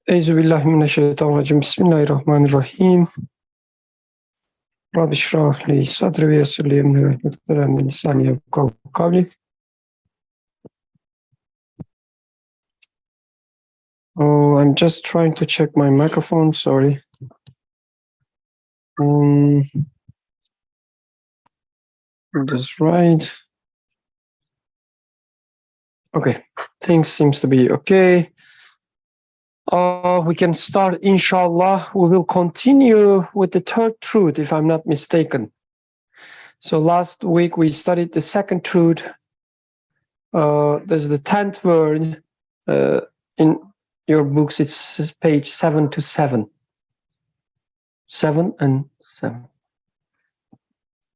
Euzubillahimineşşeytanirracim. Bismillahirrahmanirrahim. Rabbi şrah li sadri ve yessir li emri ve hlul min lisani yefkahu kavli. Oh, I'm just trying to check my microphone, sorry. That's right. Okay, things seems to be okay. We can start, inshallah. We will continue with the third truth, if I'm not mistaken. So last week we studied the second truth. There's the 10th word. In your books, it's page 7 to 7. 7 and 7.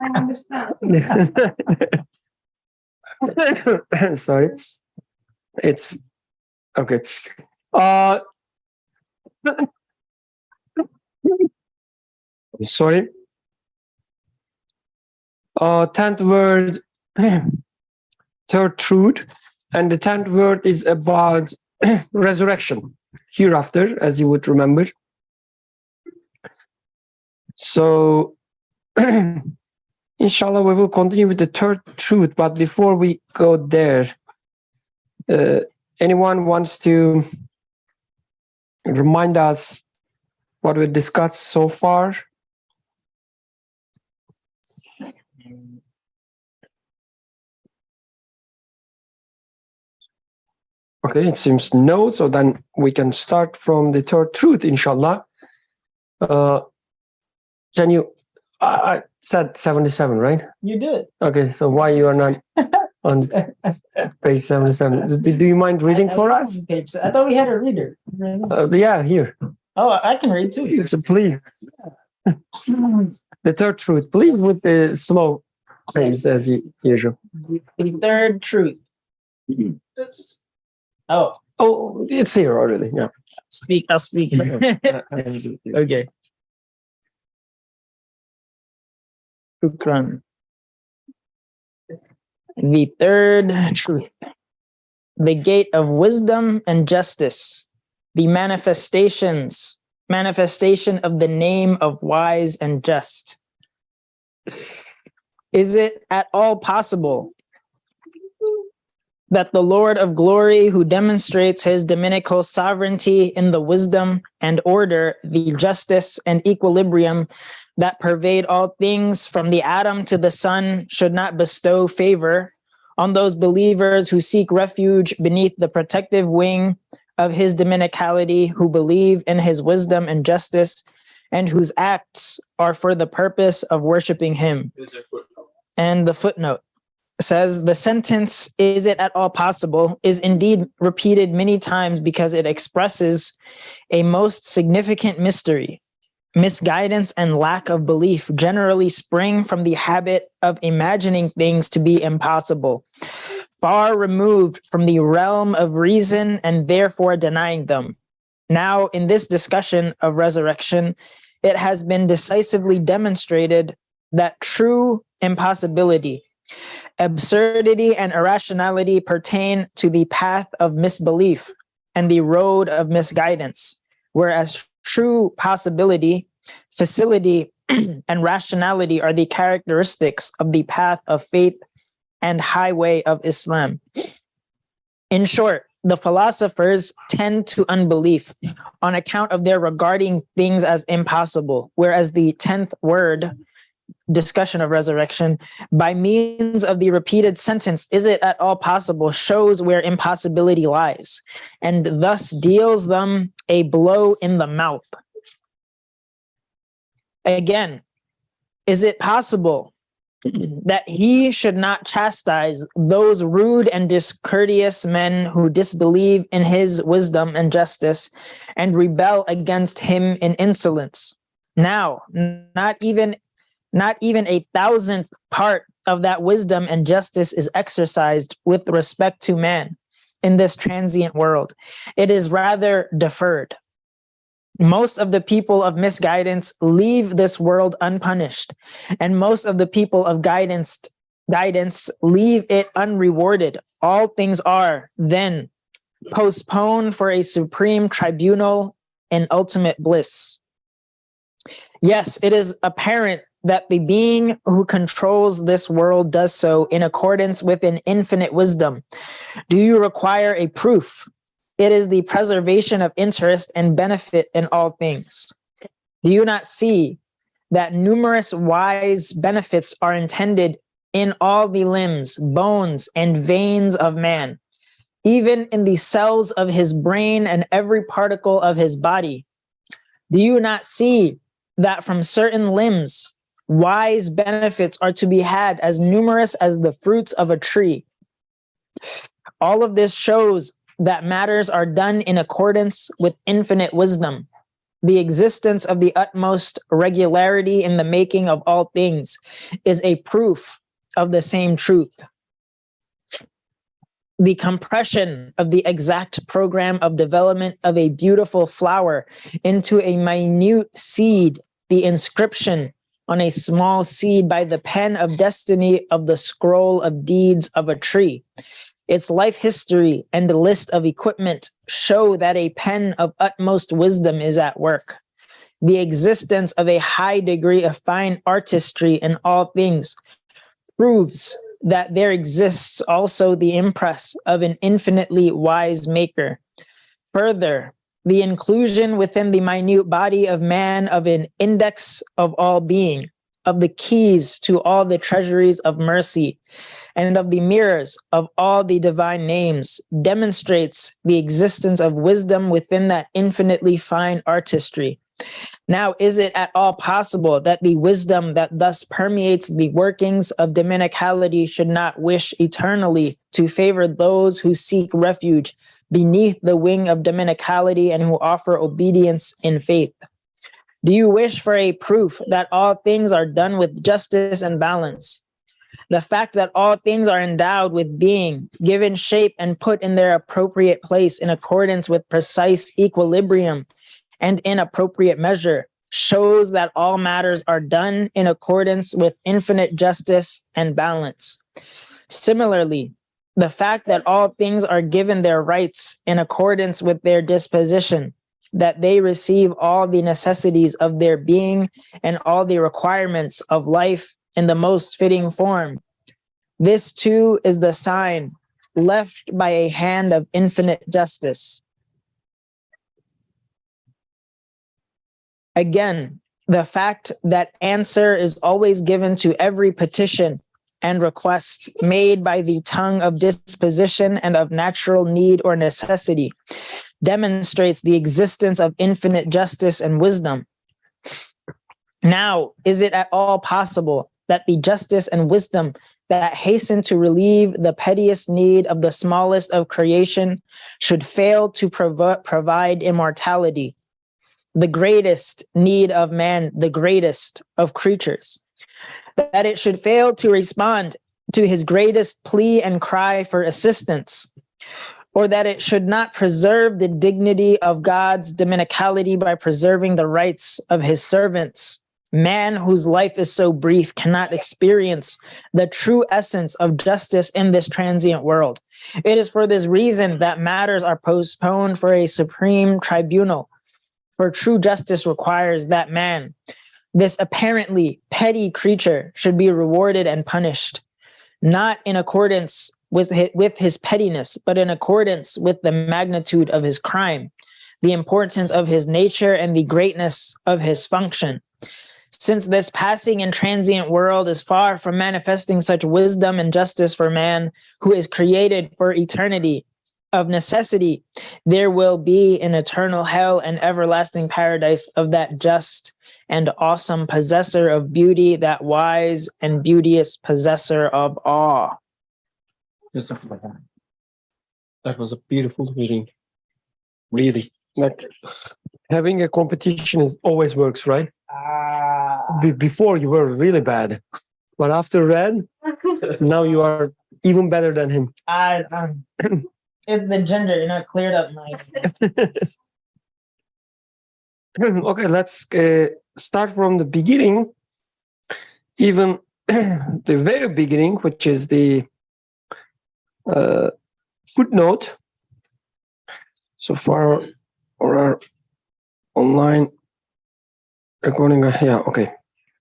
I understand. Sorry. It's okay. Sorry. 10th word, third truth, and the 10th word is about resurrection, hereafter, as you would remember. So, inshallah, we will continue with the third truth, but before we go there, anyone wants to remind us what we discussed so far? Okay, it seems no, so then we can start from the third truth, inshallah. Can you, I said 77, right? You did. Okay, so why you are not on page 77? Do you mind reading for us? I thought we had a reader. Yeah, here. Oh, I can read too. So please. The third truth, please, with the slow pace as usual. The third truth. Oh, it's here already. Yeah. I'll speak. Okay. Shukran. The third truth. The gate of wisdom and justice. The manifestation of the name of wise and just. Is it at all possible that the Lord of glory, who demonstrates his dominical sovereignty in the wisdom and order, the justice and equilibrium that pervade all things from the atom to the sun, should not bestow favor on those believers who seek refuge beneath the protective wing of his dominicality, who believe in his wisdom and justice, and whose acts are for the purpose of worshiping him? And the footnote says the sentence, "Is it at all possible?" is indeed repeated many times because it expresses a most significant mystery. Misguidance and lack of belief generally spring from the habit of imagining things to be impossible, far removed from the realm of reason, and therefore denying them. Now, in this discussion of resurrection, it has been decisively demonstrated that true impossibility, absurdity, and irrationality pertain to the path of misbelief and the road of misguidance, whereas true possibility, facility, and rationality are the characteristics of the path of faith and highway of Islam. In short, the philosophers tend to unbelief on account of their regarding things as impossible, whereas the 10th word, discussion of resurrection, by means of the repeated sentence, "Is it at all possible?" shows where impossibility lies, and thus deals them a blow in the mouth. Again, is it possible that he should not chastise those rude and discourteous men who disbelieve in his wisdom and justice and rebel against him in insolence? Now, not even a thousandth part of that wisdom and justice is exercised with respect to man in this transient world. It is rather deferred. Most of the people of misguidance leave this world unpunished, and most of the people of guidance leave it unrewarded. All things are then postponed for a supreme tribunal and ultimate bliss. Yes, it is apparent that the being who controls this world does so in accordance with an infinite wisdom. Do you require a proof? It is the preservation of interest and benefit in all things. Do you not see that numerous wise benefits are intended in all the limbs, bones, and veins of man, even in the cells of his brain and every particle of his body? Do you not see that from certain limbs, wise benefits are to be had as numerous as the fruits of a tree? All of this shows that matters are done in accordance with infinite wisdom. The existence of the utmost regularity in the making of all things is a proof of the same truth. The compression of the exact program of development of a beautiful flower into a minute seed, the inscription on a small seed by the pen of destiny of the scroll of deeds of a tree. Its life history and the list of equipment show that a pen of utmost wisdom is at work. The existence of a high degree of fine artistry in all things proves that there exists also the impress of an infinitely wise maker. Further, the inclusion within the minute body of man of an index of all being, of the keys to all the treasuries of mercy, and of the mirrors of all the divine names demonstrates the existence of wisdom within that infinitely fine artistry. Now, is it at all possible that the wisdom that thus permeates the workings of dominicality should not wish eternally to favor those who seek refuge beneath the wing of dominicality and who offer obedience in faith? Do you wish for a proof that all things are done with justice and balance? The fact that all things are endowed with being, given shape and put in their appropriate place in accordance with precise equilibrium and in appropriate measure shows that all matters are done in accordance with infinite justice and balance. Similarly, the fact that all things are given their rights in accordance with their disposition, that they receive all the necessities of their being and all the requirements of life in the most fitting form. This too is the sign left by a hand of infinite justice. Again, the fact that answer is always given to every petition and request made by the tongue of disposition and of natural need or necessity demonstrates the existence of infinite justice and wisdom. Now, is it at all possible that the justice and wisdom that hasten to relieve the pettiest need of the smallest of creation should fail to provide immortality, the greatest need of man, the greatest of creatures, that it should fail to respond to his greatest plea and cry for assistance, or that it should not preserve the dignity of God's dominicality by preserving the rights of his servants? Man whose life is so brief cannot experience the true essence of justice in this transient world. It is for this reason that matters are postponed for a supreme tribunal. For true justice requires that man, this apparently petty creature, should be rewarded and punished, not in accordance with his pettiness, but in accordance with the magnitude of his crime, the importance of his nature, and the greatness of his function. Since this passing and transient world is far from manifesting such wisdom and justice for man, who is created for eternity, of necessity, there will be an eternal hell and everlasting paradise of that just and awesome possessor of beauty, that wise and beauteous possessor of awe. That was a beautiful reading. Really. Like, having a competition always works, right? Before you were really bad, but after Red, now you are even better than him. It's the gender, you're not cleared up, Mike. Okay, let's start from the beginning, even the very beginning, which is the footnote. So for our online recording. Yeah, okay.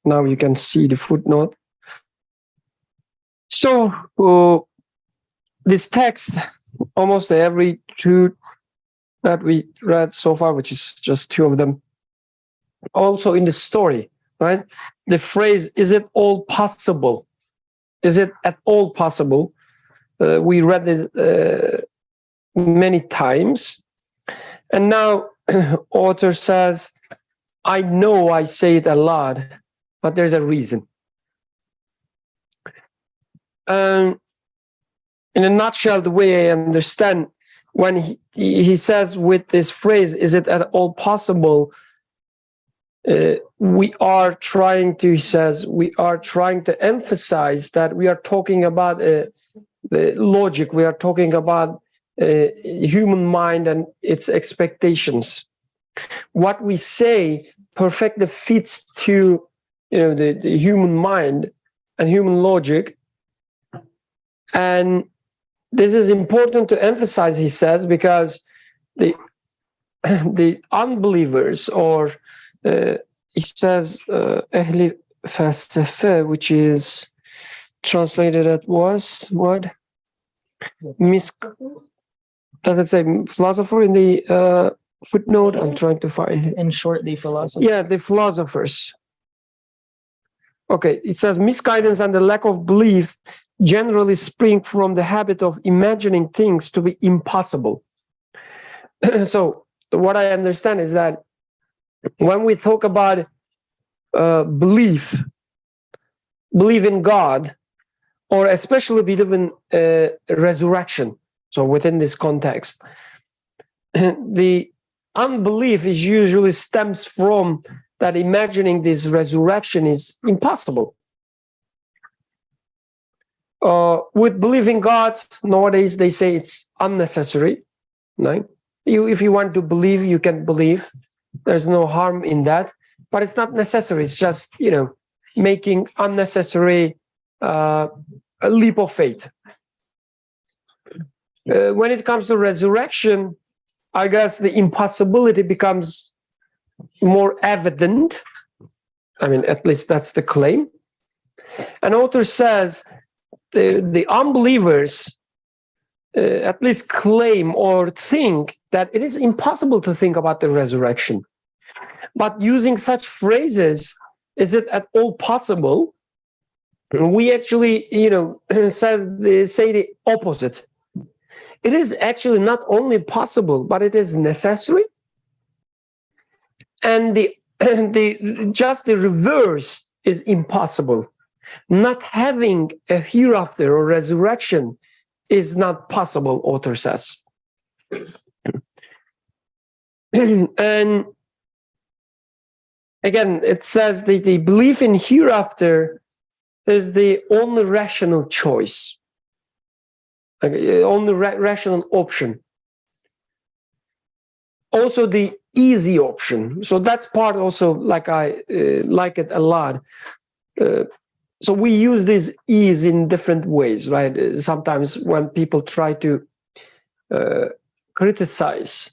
Now you can see the footnote. So this text, almost every truth that we read so far, which is just two of them, also in the story, right? The phrase, is it all possible? Is it at all possible? We read it many times. And now author says, I know I say it a lot, but there's a reason. In a nutshell, the way I understand when he says with this phrase, is it at all possible? We are trying to, he says, we are trying to emphasize that we are talking about the logic, we are talking about human mind and its expectations. What we say perfectly fits to the human mind and human logic. And this is important to emphasize, he says, because the unbelievers, or he says Ehli Felsefe, which is translated as was what? Does it say philosopher in the footnote? I'm trying to find it. In short, the philosopher. Yeah, the philosophers. Okay, it says misguidance and the lack of belief generally spring from the habit of imagining things to be impossible. So what I understand is that when we talk about belief in God, or especially believe in resurrection, so within this context, the unbelief is usually stems from that imagining this resurrection is impossible. With believing God, nowadays they say it's unnecessary. No? If you want to believe, you can believe. There's no harm in that, but it's not necessary. It's just, making unnecessary a leap of faith. When it comes to resurrection, I guess the impossibility becomes more evident. I mean, at least that's the claim. An author says the unbelievers at least claim or think that it is impossible to think about the resurrection. But using such phrases, is it at all possible? We actually, say the opposite. It is actually not only possible, but it is necessary. And the reverse is impossible. Not having a hereafter or resurrection is not possible, author says. And again, it says that the belief in hereafter is the only rational choice, only rational option. Also the easy option. So that's part also, like I like it a lot. So we use this ease in different ways, right? Sometimes when people try to criticize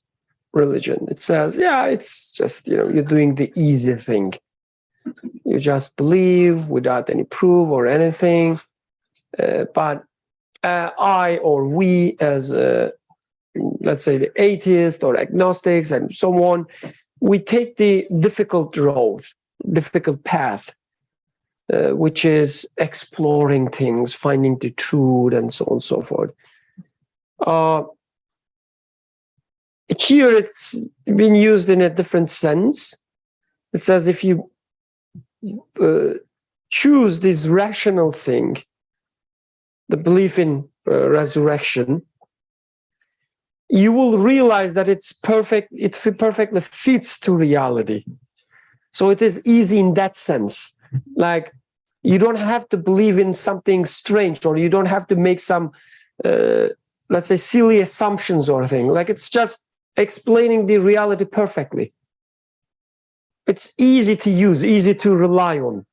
religion, it says, yeah, it's just, you're doing the easy thing. You just believe without any proof or anything. But I or we as, let's say, the atheists or agnostics and so on, we take the difficult road, difficult path, which is exploring things, finding the truth, and so on and so forth. Here it's been used in a different sense. It says if you choose this rational thing, the belief in resurrection, you will realize that it's perfect, it perfectly fits to reality. So it is easy in that sense. Like, you don't have to believe in something strange, or you don't have to make some, let's say, silly assumptions or thing. Like, it's just explaining the reality perfectly. It's easy to use, easy to rely on.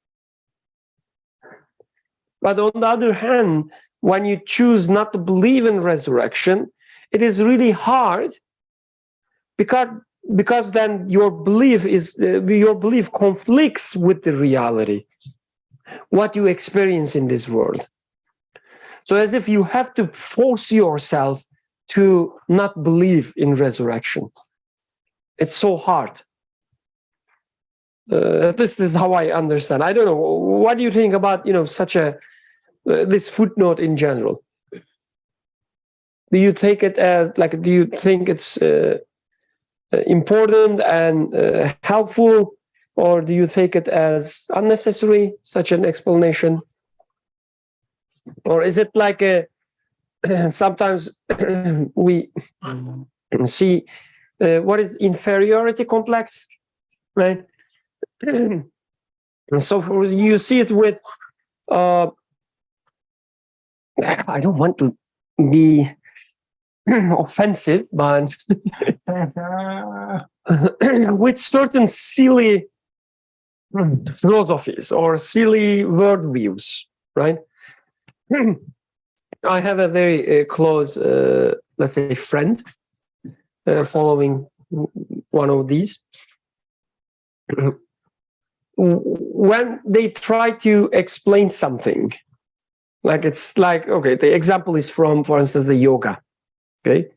But on the other hand, when you choose not to believe in resurrection, it is really hard, because because then your belief conflicts with the reality, what you experience in this world. So as if you have to force yourself to not believe in resurrection. It's so hard. This is how I understand. I don't know. What do you think about, such a this footnote in general? Do you take it as do you think it's important and helpful, or do you take it as unnecessary, such an explanation? Or is it like sometimes we see what is inferiority complex, right? So you see it with, I don't want to be offensive, but with certain silly philosophies or silly worldviews, right? I have a very close, let's say, friend following one of these. When they try to explain something, okay, the example is from, for instance, the yoga, okay?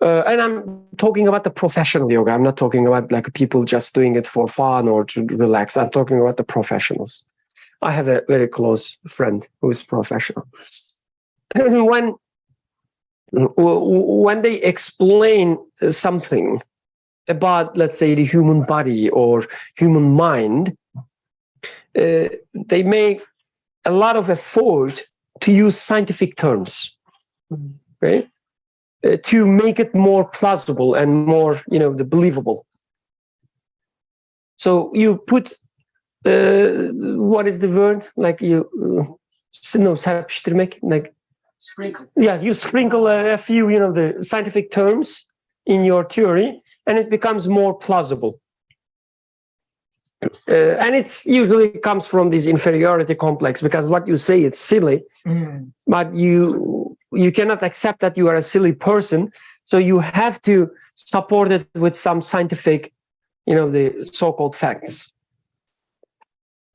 And I'm talking about the professional yoga. I'm not talking about people just doing it for fun or to relax. I'm talking about the professionals. I have a very close friend who is professional. When they explain something about, let's say, the human body or human mind, they make a lot of effort to use scientific terms, okay, to make it more plausible and more, believable. So you put, what is the word? Serpiştirmek, sprinkle. Yeah, you sprinkle a few, the scientific terms in your theory, and it becomes more plausible. And it's usually comes from this inferiority complex, because what you say, it's silly, but you cannot accept that you are a silly person, so you have to support it with some scientific, the so-called facts.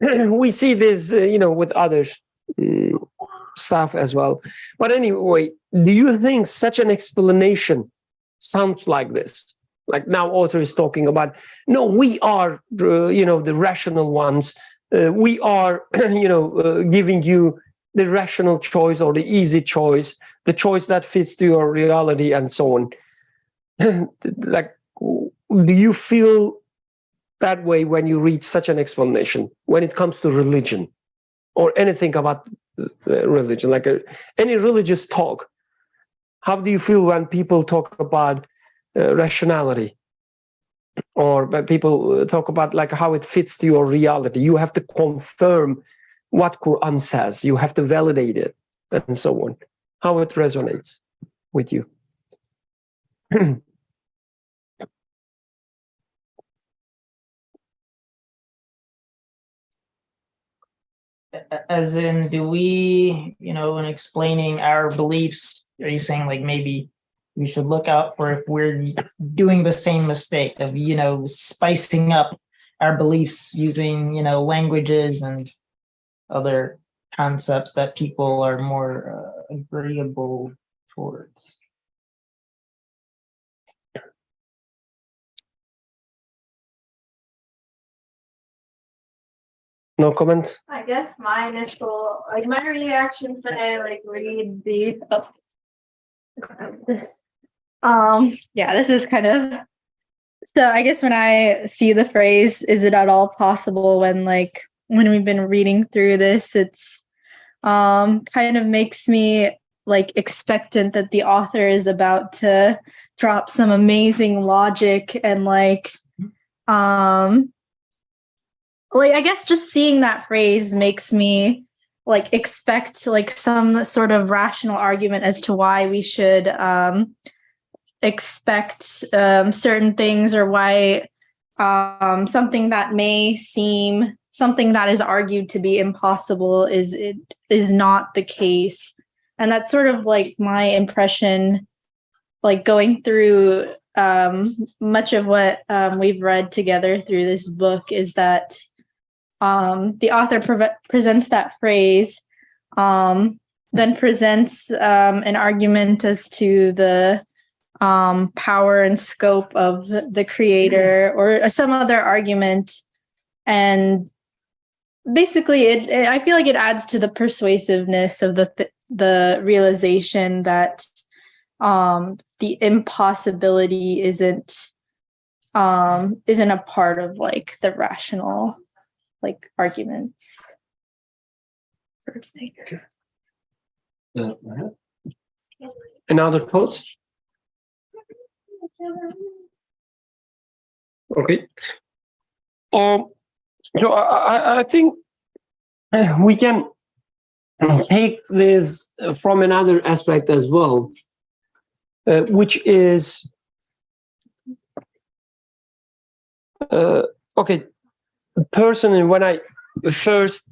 We see this, with other stuff as well. But anyway, do you think such an explanation sounds like this? Like now author is talking about, no, we are, the rational ones. We are, giving you the rational choice or the easy choice, the choice that fits to your reality and so on. Do you feel that way when you read such an explanation, when it comes to religion or anything about religion, any religious talk? How do you feel when people talk about rationality, or when people talk about how it fits to your reality? You have to confirm what Quran says, you have to validate it, and so on. How it resonates with you? As in, do we, in explaining our beliefs, are you saying maybe we should look out for if we're doing the same mistake of, spicing up our beliefs using, languages and other concepts that people are more agreeable towards? No comment? I guess my initial, my reaction when I read the this, this is kind of, so I guess when I see the phrase, is it at all possible, when we've been reading through this, it's kind of makes me expectant that the author is about to drop some amazing logic and I guess just seeing that phrase makes me expect some sort of rational argument as to why we should expect certain things, or why something that may seem something that is argued to be impossible is not the case. And that's sort of my impression, going through much of what we've read together through this book is that the author presents that phrase, then presents an argument as to the power and scope of the creator, or some other argument, and basically I feel like it adds to the persuasiveness of the realization that the impossibility isn't a part of like the rational like arguments sort of thing. Any other thoughts? Okay. So I think we can take this from another aspect as well, which is okay. Personally, when I first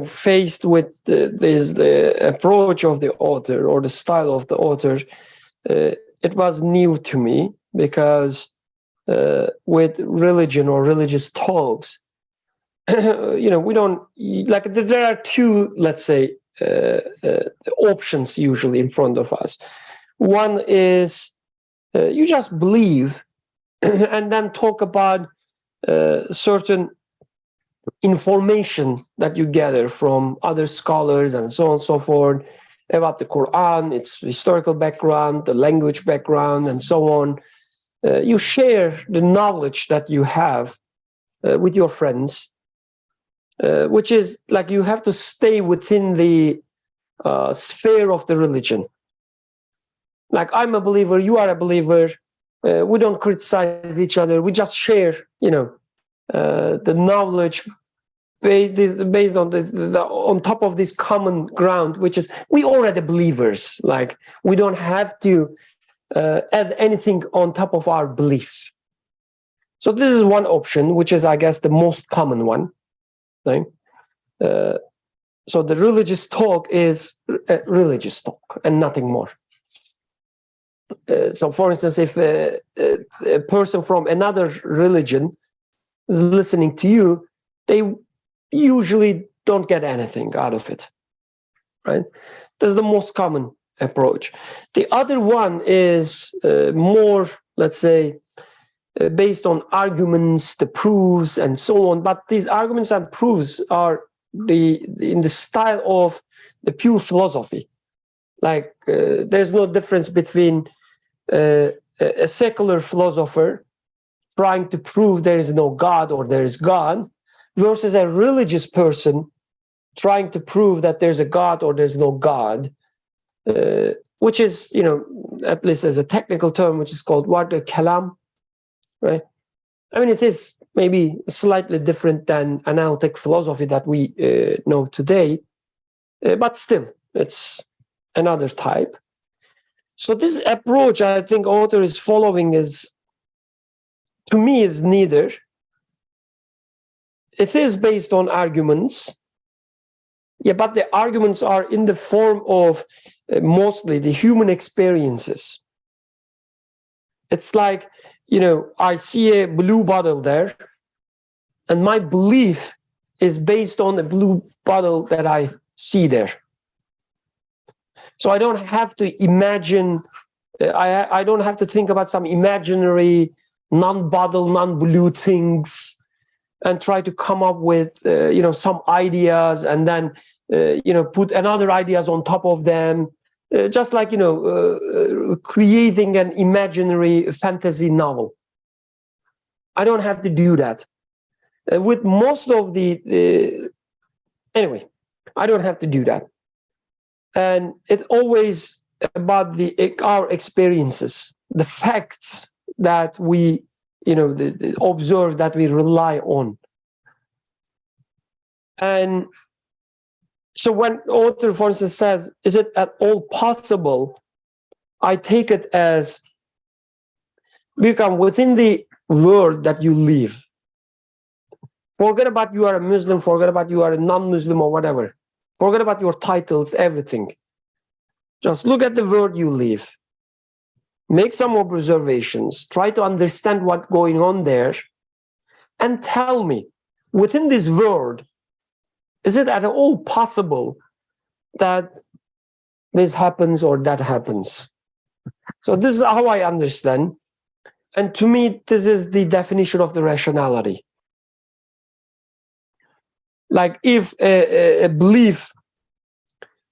faced with the approach of the author or the style of the author, it was new to me, because with religion or religious talks, we don't like, there are two, let's say, options usually in front of us. One is you just believe and then talk about certain information that you gather from other scholars and so on and so forth about the Quran, its historical background, the language background, and so on. You share the knowledge that you have with your friends, which is like you have to stay within the sphere of the religion. Like, I'm a believer, you are a believer. We don't criticize each other. We just share, the knowledge based on on top of this common ground, which is we already believers. Like, we don't have to add anything on top of our belief. So this is one option, which is, I guess, the most common one. Right? So the religious talk is religious talk and nothing more. So, for instance, if a person from another religion is listening to you, they usually don't get anything out of it, right? That's the most common approach. The other one is more, let's say, based on arguments, the proofs, and so on. But these arguments and proofs are in the style of the pure philosophy. Like, there's no difference between a secular philosopher trying to prove there is no God or there is God versus a religious person trying to prove that there's a God or there's no God, which is, at least as a technical term, which is called ward al-kalam, right? I mean, it is maybe slightly different than analytic philosophy that we know today, but still, it's another type. So this approach, I think, author is following is, to me, is neither. It is based on arguments, but the arguments are in the form of mostly the human experiences. It's like, I see a blue bottle there, and my belief is based on the blue bottle that I see there. So I don't have to imagine, I don't have to think about some imaginary non-bottle, non-blue things and try to come up with, some ideas and then, put another ideas on top of them. Just like, creating an imaginary fantasy novel. I don't have to do that. With most of anyway, I don't have to do that. And it's always about our experiences, the facts that we, the observe, that we rely on. And so when author, for instance, says, is it at all possible? I take it as, become within the world that you live. Forget about you are a Muslim, forget about you are a non-Muslim or whatever. Forget about your titles, everything. Just look at the world you live. make some observations, try to understand what's going on there, and tell me, within this world, is it at all possible that this happens or that happens? So this is how I understand. And to me, this is the definition of the rationality. Like if a belief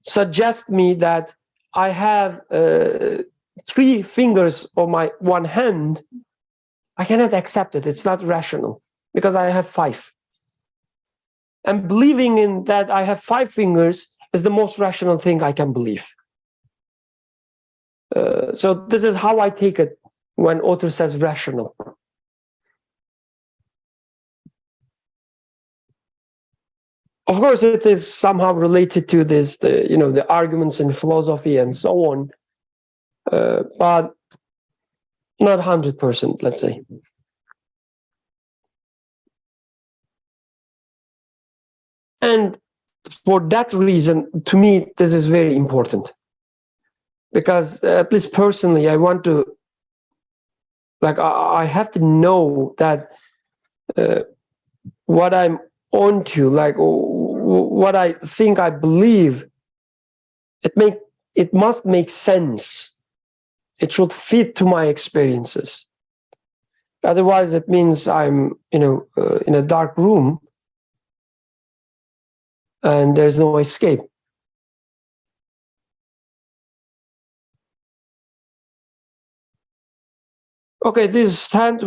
suggests me that I have 3 fingers on my one hand, I cannot accept it. It's not rational because I have 5. And believing in that I have 5 fingers is the most rational thing I can believe. So this is how I take it when author says rational. Of course, it is somehow related to this, the arguments in philosophy and so on, but not 100%, let's say. And for that reason, to me, this is very important. Because at least personally, I want to, I have to know that what I'm onto, what I think I believe, it must make sense. It should fit to my experiences. Otherwise, it means I'm, in a dark room and there's no escape. Okay, this third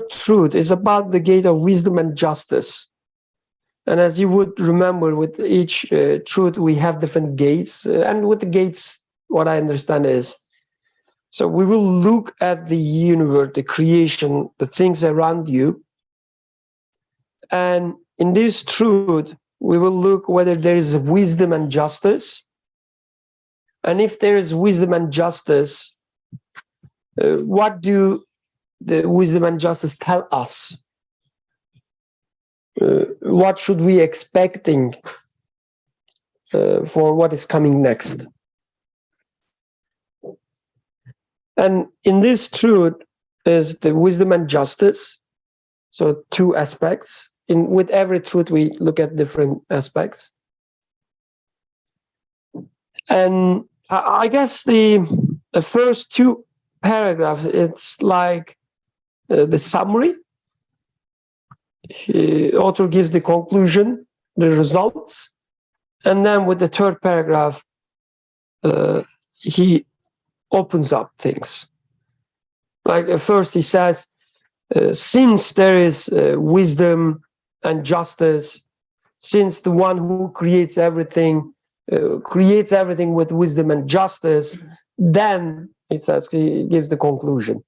truth is about the gate of wisdom and justice. And as you would remember, with each truth, we have different gates. And with the gates, what I understand is, so we will look at the universe, the creation, the things around you. And in this truth, we will look whether there is wisdom and justice. And if there is wisdom and justice, what do the wisdom and justice tell us? What should we expecting for what is coming next? And in this truth is the wisdom and justice. So 2 aspects. With every truth, we look at different aspects. And I guess the first 2 paragraphs, it's like the summary. Author gives the conclusion, the results, and then with the 3rd paragraph, he opens up things. Like at first he says, since there is wisdom and justice, since the one who creates everything with wisdom and justice, then he gives the conclusion.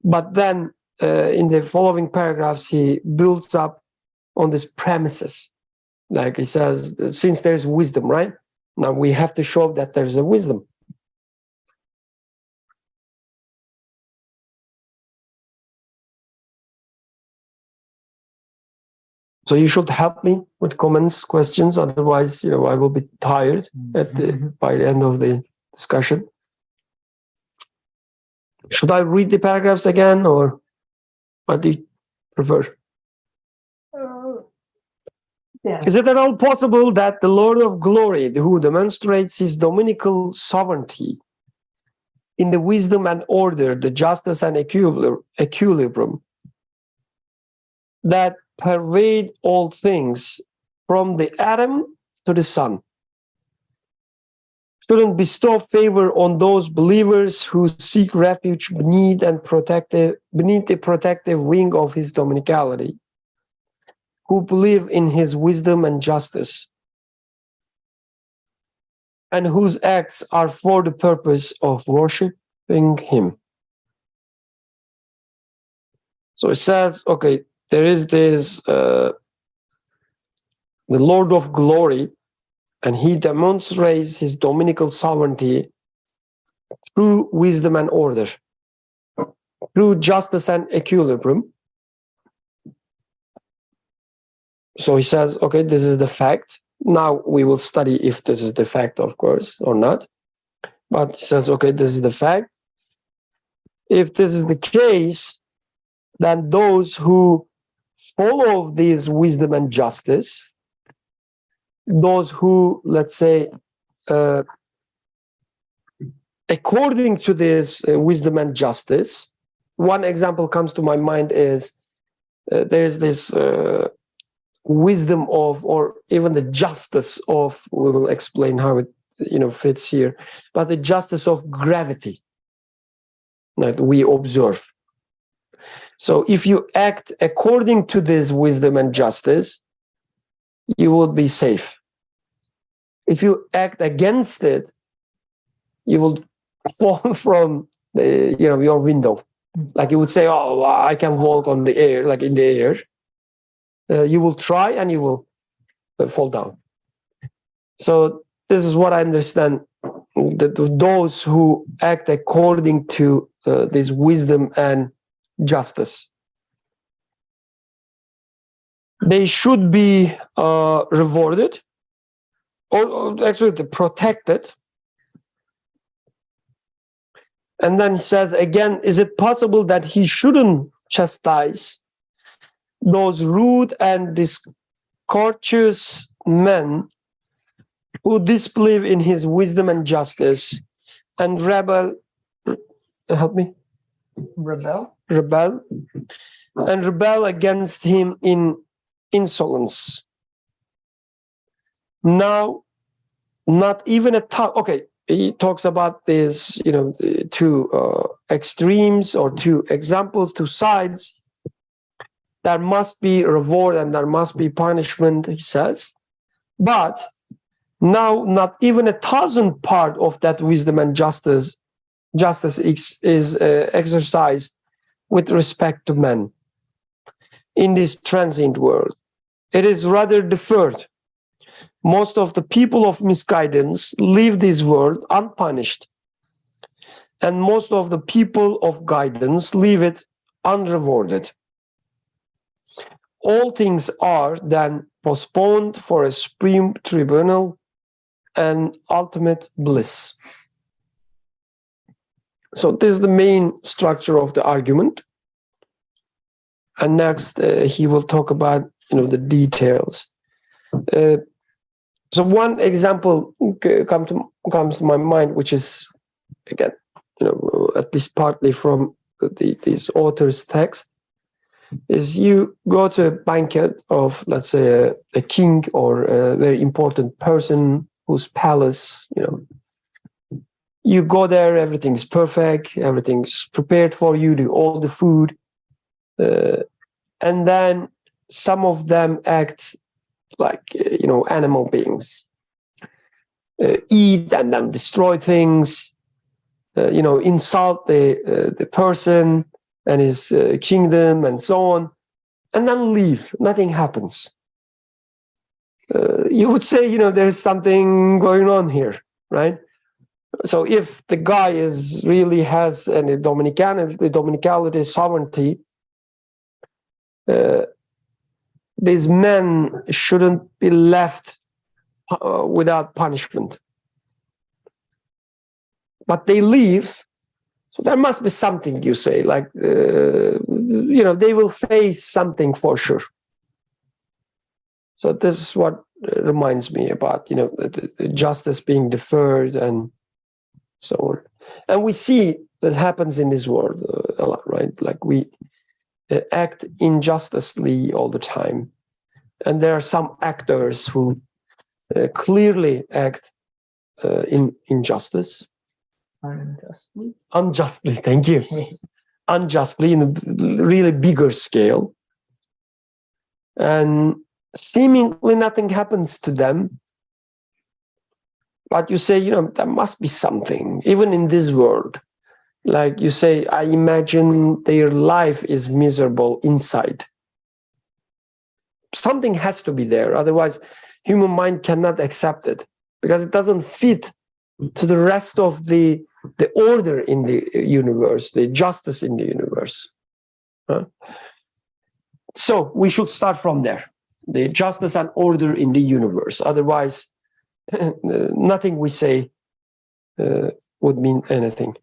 But then in the following paragraphs, he builds up on these premises. Like he says, since there's wisdom, right? Now we have to show that there's a wisdom. So you should help me with comments, questions. Otherwise, I will be tired by the end of the discussion. Should I read the paragraphs again, or what do you prefer? Yeah. Is it at all possible that the Lord of Glory, who demonstrates his dominical sovereignty in the wisdom and order, the justice and equilibrium, that pervade all things from the atom to the sun, shouldn't bestow favor on those believers who seek refuge beneath the protective wing of his dominicality, who believe in his wisdom and justice, and whose acts are for the purpose of worshiping him. So it says, okay, there is this, the Lord of Glory, and he demonstrates his dominical sovereignty through wisdom and order, through justice and equilibrium. So he says, okay, this is the fact. Now we will study if this is the fact, of course, or not. But he says, okay, this is the fact. if this is the case, then those who follow this wisdom and justice, those who, let's say, according to this wisdom and justice, one example comes to my mind is there's this wisdom of, or even the justice of, we will explain how it fits here, but the justice of gravity that we observe. So if you act according to this wisdom and justice, you will be safe. If you act against it, you will fall from your window. Like you would say, oh, I can walk on the air, like in the air. You will try and you will fall down. So this is what I understand, that those who act according to this wisdom and justice, they should be rewarded, or actually protected. And then he says again, is it possible that he shouldn't chastise those rude and discourteous men who disbelieve in his wisdom and justice and rebel against him in insolence? Now, not even okay, he talks about this, two extremes or two examples, two sides. There must be reward and there must be punishment, he says. But now, not even 1,000th part of that wisdom and justice is exercised with respect to men in this transient world. It is rather deferred. Most of the people of misguidance leave this world unpunished, and most of the people of guidance leave it unrewarded. All things are then postponed for a supreme tribunal and ultimate bliss. So this is the main structure of the argument. And next, he will talk about the details. So one example comes to my mind, which is, again, at least partly from this author's text, is you go to a banquet of, let's say, a king or a very important person whose palace, you go there, everything's perfect, everything's prepared for you, do all the food, and then some of them act like animal beings, eat and then destroy things, insult the person and his kingdom and so on, and then leave. Nothing happens. You would say, there's something going on here, right? So if the guy really has any Dominicality, sovereignty, these men shouldn't be left without punishment. But they leave, so there must be something, you say, like, they will face something for sure. So this is what reminds me about, the justice being deferred and so on. And we see that happens in this world a lot, right? Like we act injustly all the time. And there are some actors who clearly act in injustice. Unjustly, thank you. Unjustly in a really bigger scale. And seemingly nothing happens to them. But you say, there must be something, even in this world. Like you say, I imagine their life is miserable inside. Something has to be there. Otherwise, human mind cannot accept it because it doesn't fit to the rest of the order in the universe, the justice in the universe. So we should start from there. The justice and order in the universe. Otherwise, nothing we say would mean anything.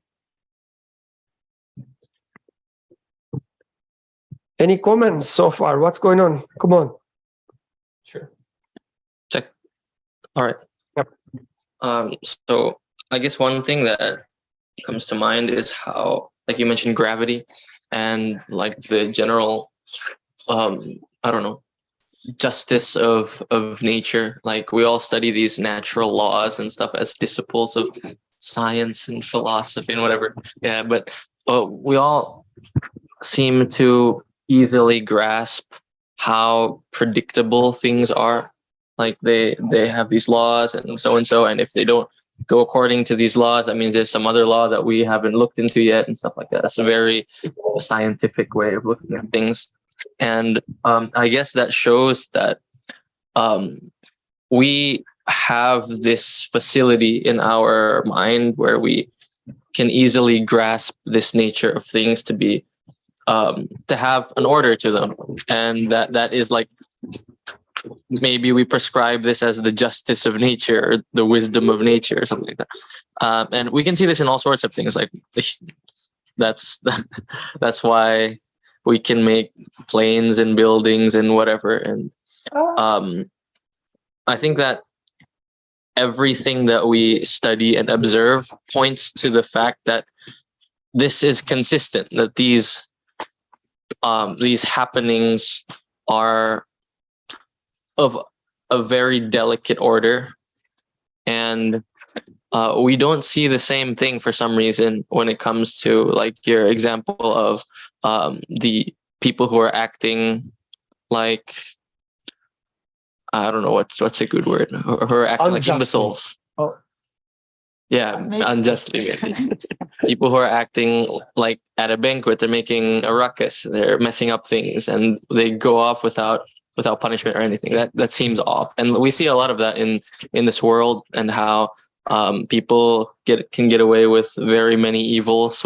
Any comments so far? What's going on? Come on. Sure. Check. All right. Yep. So I guess one thing that comes to mind is how, like you mentioned, gravity and like the general, I don't know, justice of nature. Like we all study these natural laws and stuff as disciples of science and philosophy and whatever. Yeah, but we all seem to easily grasp how predictable things are. Like they have these laws and so, and if they don't go according to these laws, that means there's some other law that we haven't looked into yet and stuff like that. That's a very scientific way of looking at things. And I guess that shows that we have this facility in our mind where we can easily grasp this nature of things to be to have an order to them, and that is like, maybe we prescribe this as the justice of nature or the wisdom of nature or something like that. And we can see this in all sorts of things. Like that's why we can make planes and buildings and whatever. And I think that everything that we study and observe points to the fact that this is consistent, that these happenings are of a very delicate order, and we don't see the same thing for some reason when it comes to like your example of the people who are acting like, I don't know what's a good word, who are acting like imbeciles. Oh. Yeah, unjustly. People who are acting like at a banquet, they're making a ruckus, they're messing up things, and they go off without punishment or anything. That seems off, and we see a lot of that in this world, and how people can get away with very many evils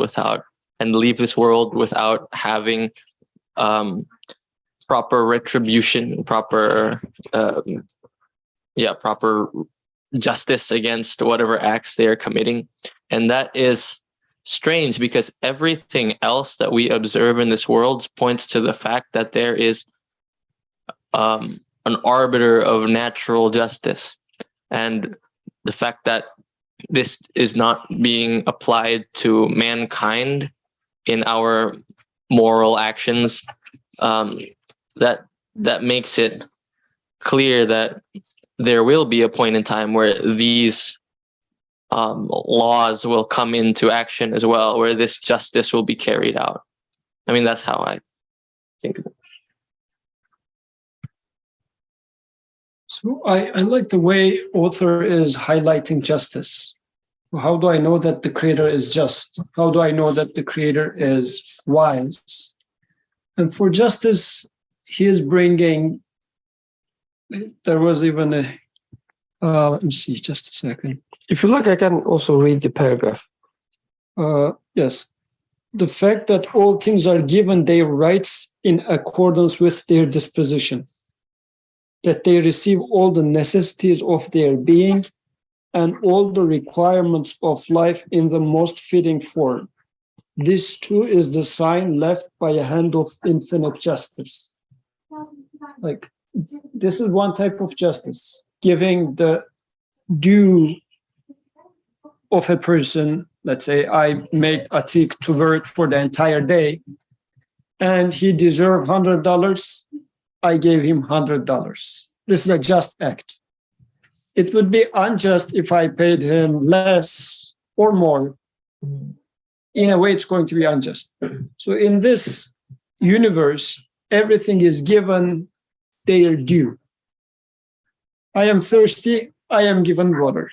and leave this world without having proper retribution, proper justice against whatever acts they are committing. And that is strange, because everything else that we observe in this world points to the fact that there is an arbiter of natural justice, and the fact that this is not being applied to mankind in our moral actions, that makes it clear that there will be a point in time where these laws will come into action as well, where this justice will be carried out. I mean, that's how I think of it. So I like the way author is highlighting justice. How do I know that the creator is just? How do I know that the creator is wise? And for justice, he is bringing, there was even a, let me see, just a second. If you like, I can also read the paragraph. Yes. The fact that all things are given their rights in accordance with their disposition, that they receive all the necessities of their being and all the requirements of life in the most fitting form. This too is the sign left by a hand of infinite justice. Like, this is one type of justice, giving the due of a person. Let's say I made Atik to work for the entire day and he deserved $100. I gave him $100. This is a just act. It would be unjust if I paid him less or more. In a way, it's going to be unjust. So in this universe, everything is given their due. I am thirsty, I am given water.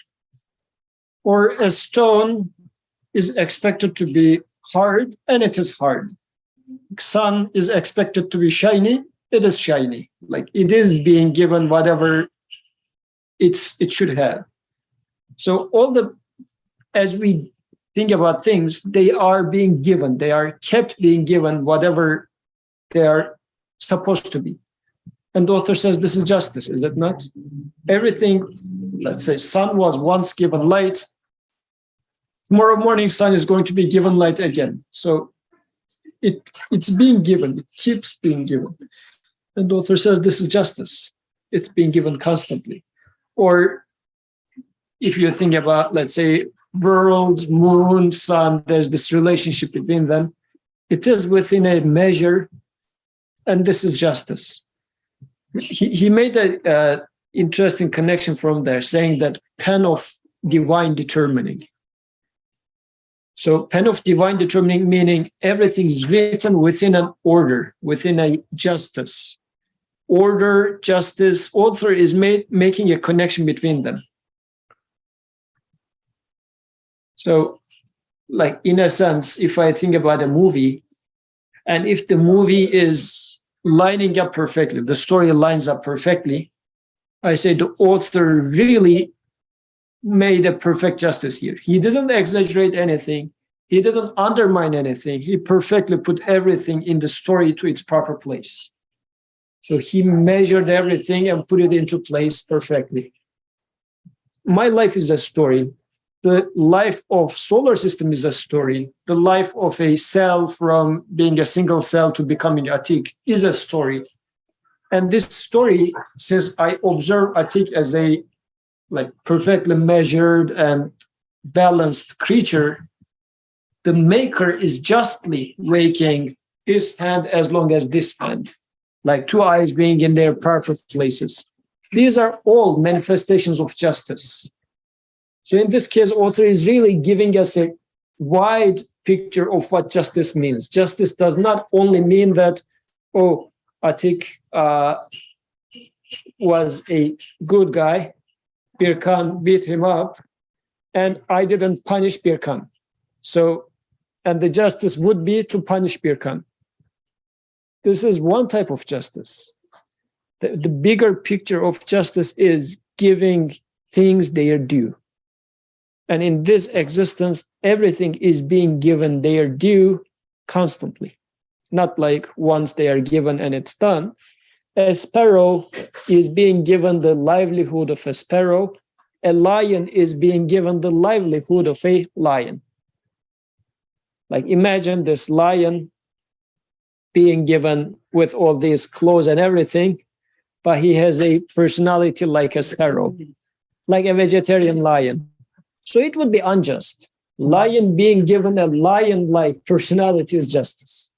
Or a stone is expected to be hard, and it is hard. Sun is expected to be shiny, it is shiny. Like, it is being given whatever it should have. So as we think about things, they are being given, they are kept being given whatever they are supposed to be. And the author says this is justice, is it not? Everything, let's say sun was once given light, tomorrow morning sun is going to be given light again. So it's being given, it keeps being given. And the author says this is justice. It's being given constantly. Or if you think about, let's say, world, moon, sun, there's this relationship between them. It is within a measure, and this is justice. He made a interesting connection from there, saying that pen of divine determining. So pen of divine determining, meaning everything is written within an order, within a justice. Order, justice, author is making a connection between them. So, like, in a sense, if I think about a movie, and if the movie is lining up perfectly, the story lines up perfectly, I say the author really made a perfect justice here. He didn't exaggerate anything. He didn't undermine anything. He perfectly put everything in the story to its proper place. So he measured everything and put it into place perfectly. My life is a story. The life of solar system is a story. The life of a cell from being a single cell to becoming Atik is a story. And this story, since I observe Atik as a perfectly measured and balanced creature, the maker is justly making this hand as long as this hand, like two eyes being in their proper places. These are all manifestations of justice. So in this case, author is really giving us a wide picture of what justice means. Justice does not only mean that, oh, Atik was a good guy, Birkan beat him up, and I didn't punish Birkan. So, and the justice would be to punish Birkan. This is one type of justice. The bigger picture of justice is giving things their due. And in this existence, everything is being given their due constantly. Not like once they are given and it's done. A sparrow is being given the livelihood of a sparrow. A lion is being given the livelihood of a lion. Like, imagine this lion being given with all these clothes and everything, but he has a personality like a sparrow, like a vegetarian lion. So it would be unjust. Lion being given a lion-like personality is justice.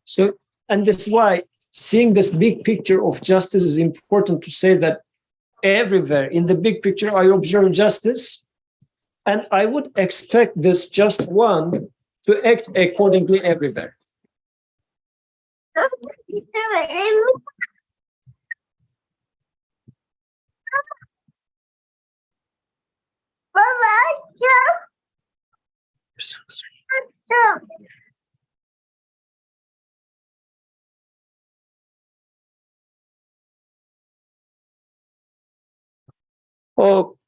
So, and that's why seeing this big picture of justice is important to say that everywhere in the big picture, I observe justice, and I would expect this just one to act accordingly everywhere. Oh,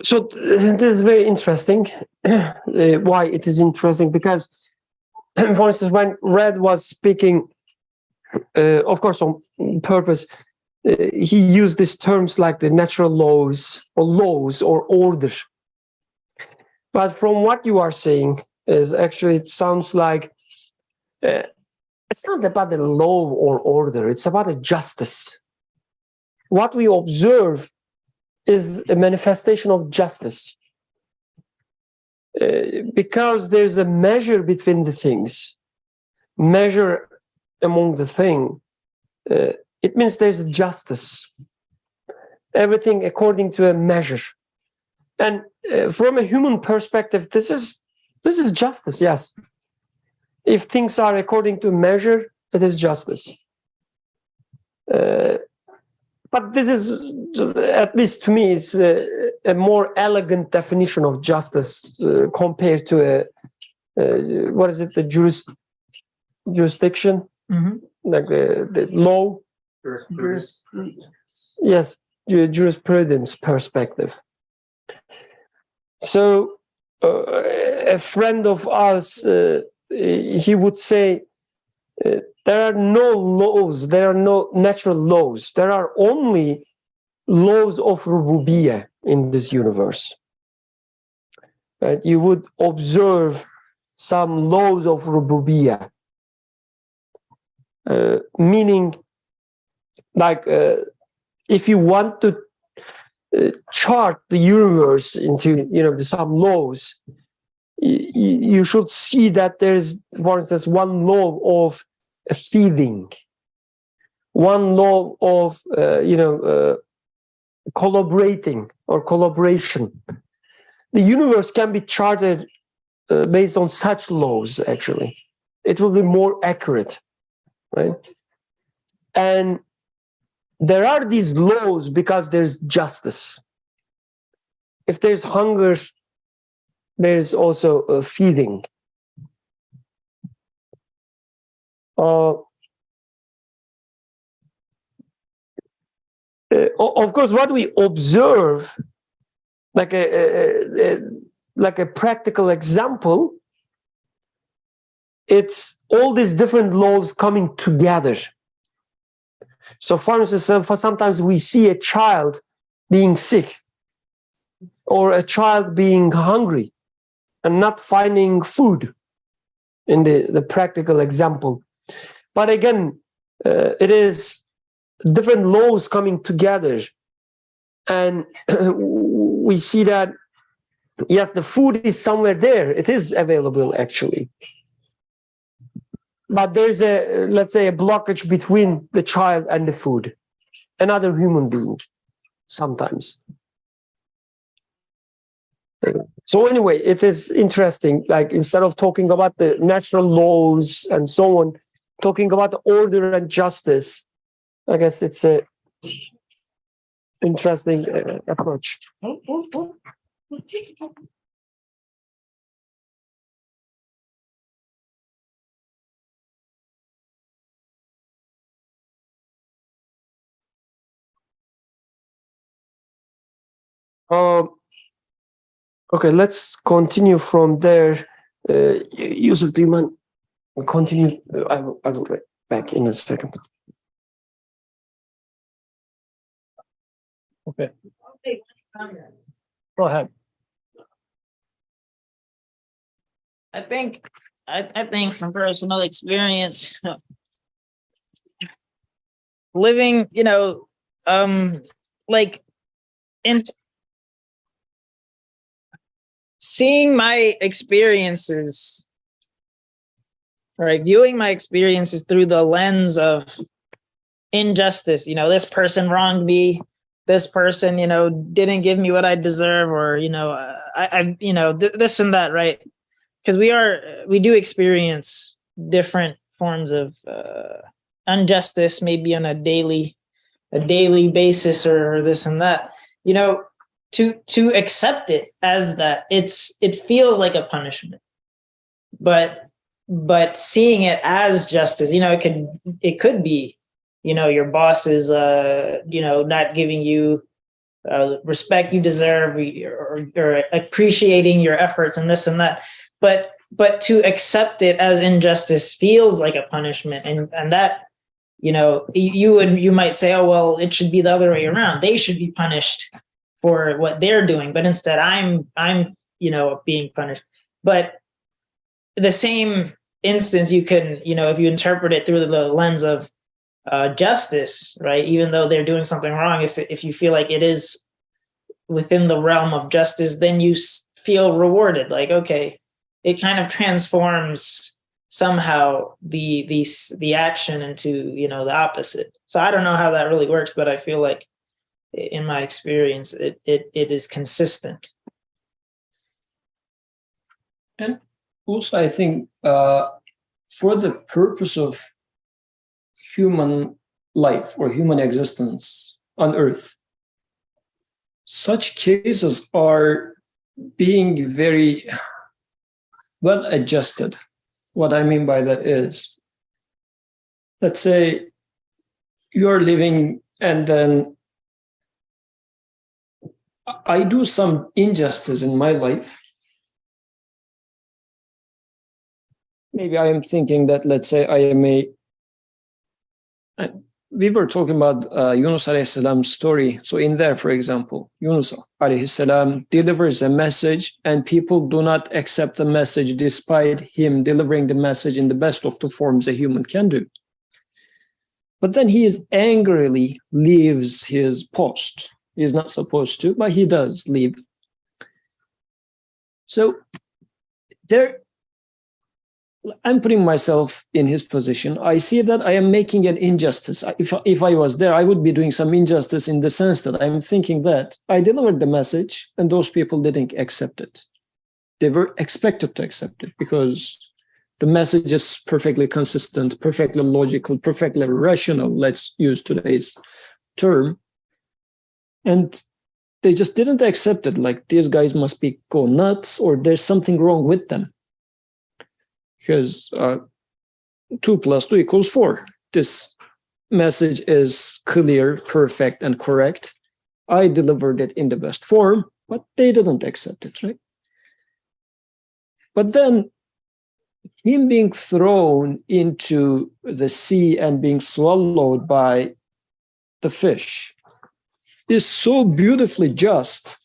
so this is very interesting. Why it is interesting? Because, for instance, when Red was speaking, of course, on purpose, he used these terms like the natural laws or order. But from what you are saying, is actually it sounds like it's not about the law or order. It's about a justice. What we observe is a manifestation of justice, because there's a measure between the things, measure among the thing. It means there's justice. Everything according to a measure, and from a human perspective, this is justice. Yes, if things are according to measure, it is justice. But this is, at least to me, it's a more elegant definition of justice compared to what is it, the jurisdiction, like the law. Yes, jurisprudence perspective. So a friend of ours, he would say, there are no laws, there are no natural laws. There are only laws of rububiyyah in this universe. Right? You would observe some laws of rububiyyah. Meaning, like, if you want to chart the universe into, some laws, you should see that there's, for instance, one law of feeding, one law of collaborating or collaboration. The universe can be charted based on such laws. Actually, it will be more accurate, right? And there are these laws because there's justice. If there's hunger, there's also feeding. Of course, what we observe, like a practical example, it's all these different laws coming together. So, for instance, sometimes we see a child being sick, or a child being hungry and not finding food in the practical example. But again, it is different laws coming together. And we see that, yes, the food is somewhere there. It is available, actually. But there's let's say, a blockage between the child and the food, another human being, sometimes. So anyway, it is interesting, like, instead of talking about the natural laws and so on, talking about the order and justice, I guess it's a interesting approach. Okay, let's continue from there. Yusuf, do you mind continue? I will be back in a second. Okay. Go ahead. I think from personal experience, living, like, in seeing my experiences, right, viewing my experiences through the lens of injustice. This person wronged me, this person, didn't give me what I deserve, or, this and that, right? Because we do experience different forms of injustice, maybe on a daily basis, or this and that. To accept it as that, it feels like a punishment, but seeing it as justice, it could be, your boss is not giving you respect you deserve, or appreciating your efforts and this and that, but to accept it as injustice feels like a punishment, and that, you might say, oh well, it should be the other way around, they should be punished for what they're doing, but instead I'm being punished. But the same instance, you can, if you interpret it through the lens of justice, right? Even though they're doing something wrong, if you feel like it is within the realm of justice, then you feel rewarded. Like, okay, it kind of transforms somehow the action into, the opposite. So I don't know how that really works, but I feel like, in my experience, it is consistent. And also, I think for the purpose of human life or human existence on Earth, such cases are being very well adjusted. What I mean by that is, let's say you are living and then I do some injustice in my life. Maybe I am thinking that, let's say I am we were talking about Yunus alayhi salam's story. So in there, for example, Yunus alayhi salam delivers a message and people do not accept the message despite him delivering the message in the best of the forms a human can do. But then he is angrily leaves his post. He's not supposed to, but he does leave. So there, I'm putting myself in his position. I see that I am making an injustice. If I was there, I would be doing some injustice in the sense that I'm thinking that I delivered the message and those people didn't accept it. They were expected to accept it because the message is perfectly consistent, perfectly logical, perfectly rational, let's use today's term. And they just didn't accept it. Like, these guys must be go nuts, or there's something wrong with them. Because 2 + 2 = 4. This message is clear, perfect, and correct. I delivered it in the best form, but they didn't accept it, right? But then him being thrown into the sea and being swallowed by the fish is so beautifully just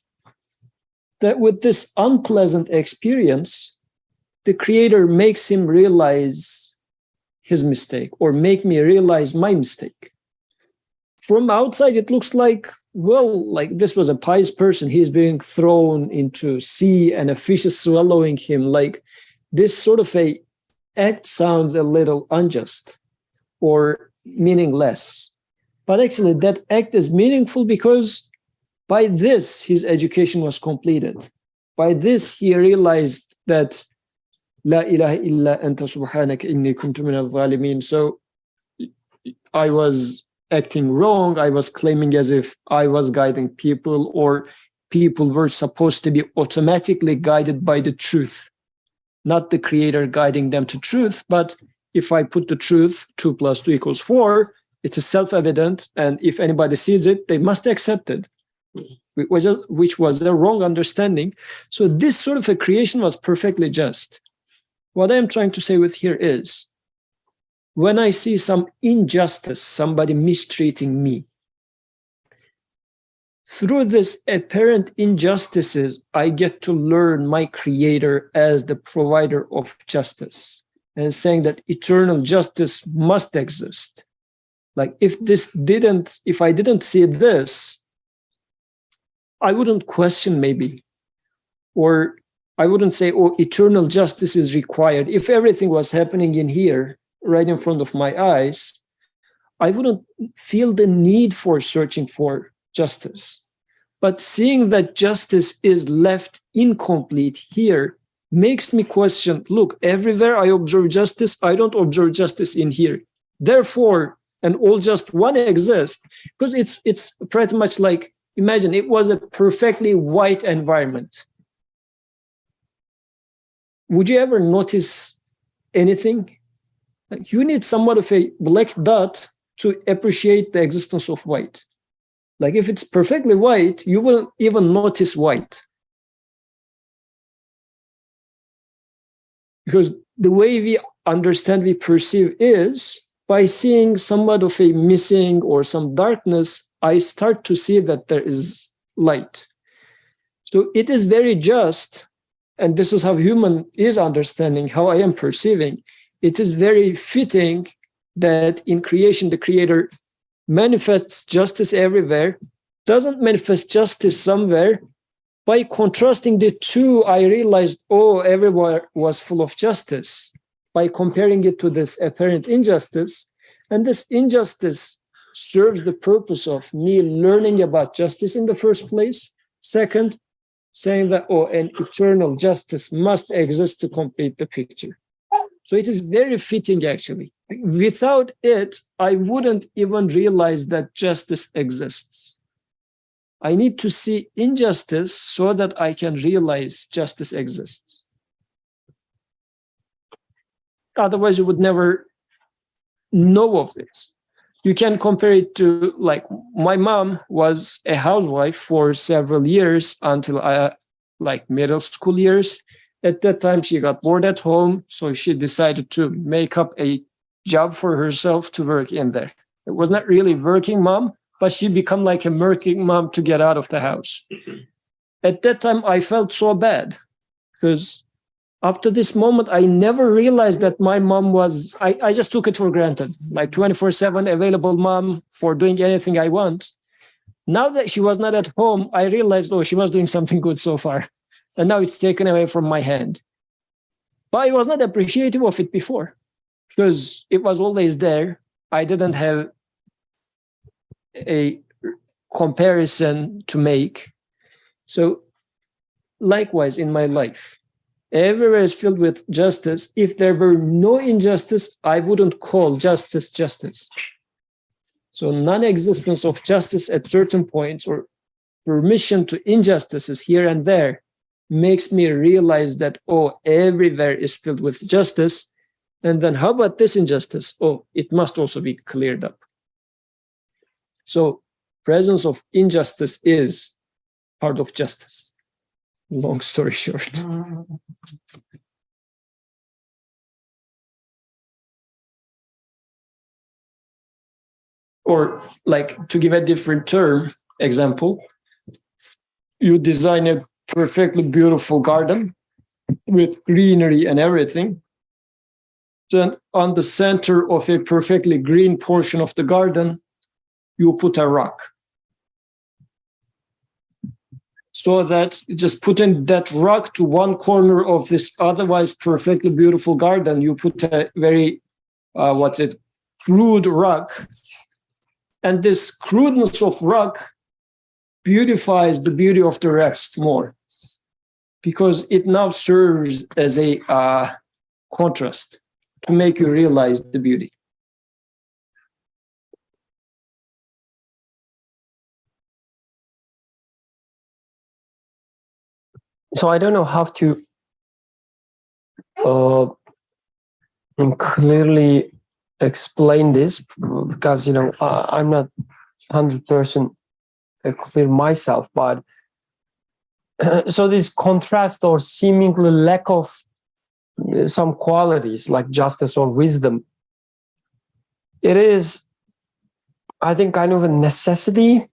that with this unpleasant experience, the creator makes him realize his mistake, or make me realize my mistake. From outside, it looks like, well, like this was a pious person. He's being thrown into sea and a fish is swallowing him. Like, this sort of a act sounds a little unjust or meaningless. But actually, that act is meaningful because by this, his education was completed. By this, he realized that La ilaha illa anta subhanaka inni kuntu minal zalimin. So I was acting wrong. I was claiming as if I was guiding people, or people were supposed to be automatically guided by the truth, not the creator guiding them to truth. But if I put the truth, 2 + 2 = 4, it's self-evident. And if anybody sees it, they must accept it, which was a wrong understanding. So this sort of a creation was perfectly just. What I'm trying to say with here is, when I see some injustice, somebody mistreating me, through this apparent injustices, I get to learn my creator as the provider of justice, and saying that eternal justice must exist. Like, if I didn't see this, I wouldn't question maybe, or I wouldn't say, oh, eternal justice is required. If everything was happening in here, right in front of my eyes, I wouldn't feel the need for searching for justice. But seeing that justice is left incomplete here makes me question, look, everywhere I observe justice, I don't observe justice in here. Therefore, an all just one exists, because it's pretty much like, imagine it was a perfectly white environment. Would you ever notice anything? Like, you need somewhat of a black dot to appreciate the existence of white. Like, if it's perfectly white, you won't even notice white. Because the way we understand, we perceive is by seeing somewhat of a missing or some darkness, I start to see that there is light. So it is very just. And this is how human is understanding, how I am perceiving. It is very fitting that in creation, the creator manifests justice everywhere, doesn't manifest justice somewhere. By contrasting the two, I realized, oh, everywhere was full of justice. By comparing it to this apparent injustice, and this injustice serves the purpose of me learning about justice in the first place. Second, saying that, oh, an eternal justice must exist to complete the picture. So it is very fitting, actually. Without it, I wouldn't even realize that justice exists. I need to see injustice so that I can realize justice exists. Otherwise, you would never know of it. You can compare it to, like, my mom was a housewife for several years until like middle school years. At that time, she got bored at home, so she decided to make up a job for herself to work in there. It was not really working mom, but she became like a working mom to get out of the house. At that time, I felt so bad because Up to this moment, I never realized that my mom was, I just took it for granted, like 24/7 available mom for doing anything I want. Now that she was not at home, I realized, oh, she was doing something good so far. And now it's taken away from my hand. But I was not appreciative of it before because it was always there. I didn't have a comparison to make. So likewise in my life, everywhere is filled with justice. If there were no injustice, I wouldn't call justice justice. So non-existence of justice at certain points or permission to injustices here and there makes me realize that, oh, everywhere is filled with justice. And then how about this injustice? Oh, it must also be cleared up. So presence of injustice is part of justice. Long story short. Or like to give a different term, example, you design a perfectly beautiful garden with greenery and everything. Then on the center of a perfectly green portion of the garden, you put a rock. So that just putting that rock to one corner of this otherwise perfectly beautiful garden, you put a very, crude rock. And this crudeness of rock beautifies the beauty of the rest more because it now serves as a contrast to make you realize the beauty. So I don't know how to clearly explain this because, I'm not 100% clear myself, but so this contrast or seemingly lack of some qualities like justice or wisdom, it is, I think, kind of a necessity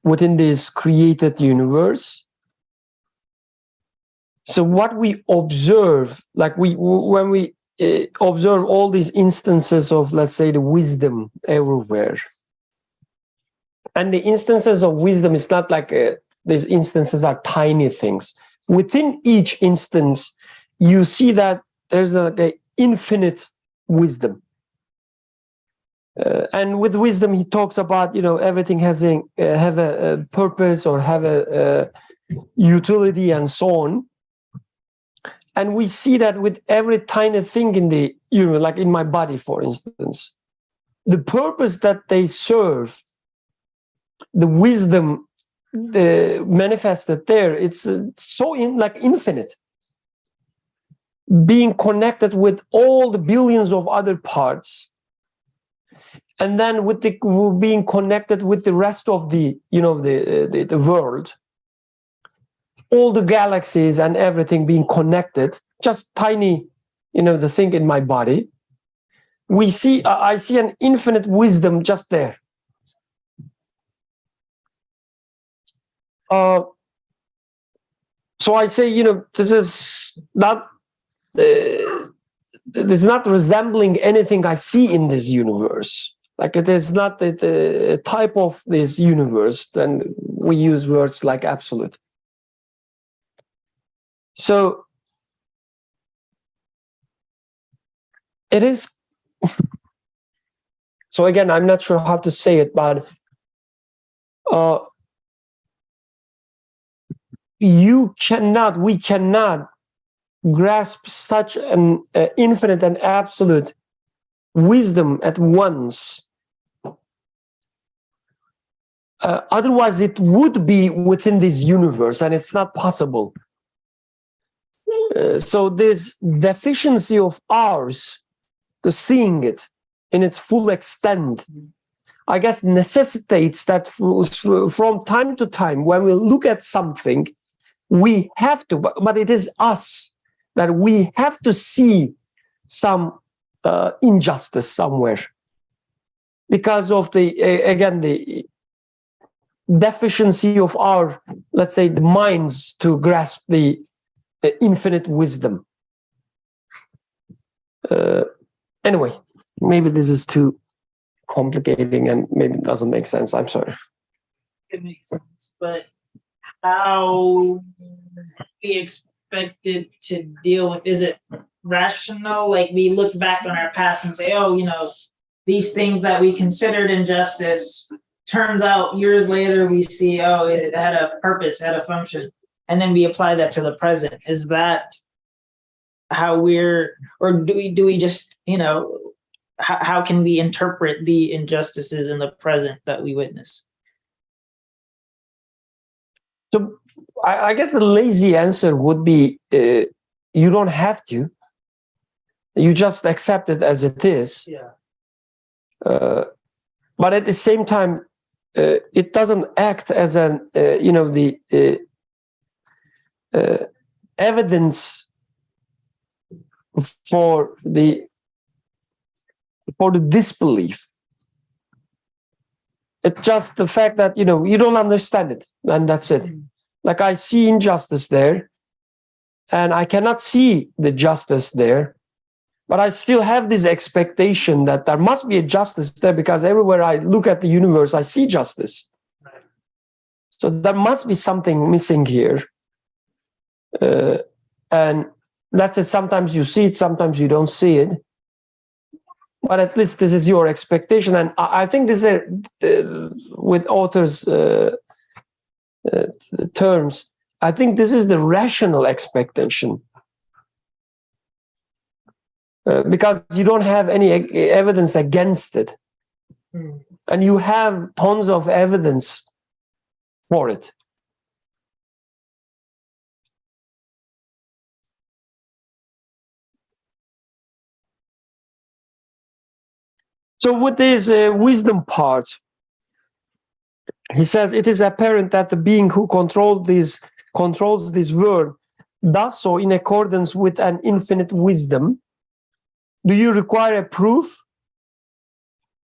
within this created universe. So what we observe, like when we observe all these instances of, let's say, the wisdom everywhere, and the instances of wisdom is not like these instances are tiny things. Within each instance, you see that there's like an infinite wisdom. And with wisdom, he talks about, everything has have a purpose or have a utility and so on. And we see that with every tiny thing in the universe, like in my body, for instance, the purpose that they serve, the wisdom manifested there, it's so infinite. Being connected with all the billions of other parts, and then with being connected with the rest of the world, all the galaxies and everything being connected, just tiny, the thing in my body. I see an infinite wisdom just there. So I say, this is not resembling anything I see in this universe. Like it is not the type of this universe. Then we use words like absolute. So it is. So again, I'm not sure how to say it, but we cannot grasp such an infinite and absolute wisdom at once. Otherwise, it would be within this universe, and it's not possible. So this deficiency of ours to seeing it in its full extent, I guess, necessitates that from time to time, when we look at something, we have to, but it is us, that we have to see some injustice somewhere because of the deficiency of our, let's say, the minds to grasp the infinite wisdom. Anyway, maybe this is too complicating and maybe it doesn't make sense. I'm sorry. It makes sense, but how we expect it to deal with? Is it rational? Like we look back on our past and say, oh, these things that we considered injustice, turns out years later we see, oh, it had a purpose, had a function, and then we apply that to the present. Is that how or do we just, how can we interpret the injustices in the present that we witness? So I guess the lazy answer would be you don't have to. You just accept it as it is. Yeah. But at the same time, it doesn't act as an the evidence for the disbelief. It's just the fact that you don't understand it, and that's it. Like I see injustice there, and I cannot see the justice there, but I still have this expectation that there must be a justice there because everywhere I look at the universe, I see justice. Right. So there must be something missing here, and that's it. Sometimes you see it, sometimes you don't see it. But at least this is your expectation. And I think this is, with authors' terms, I think this is the rational expectation. Because you don't have any evidence against it. And you have tons of evidence for it. So with this wisdom part, he says, it is apparent that the being who controls this world does so in accordance with an infinite wisdom. Do you require a proof?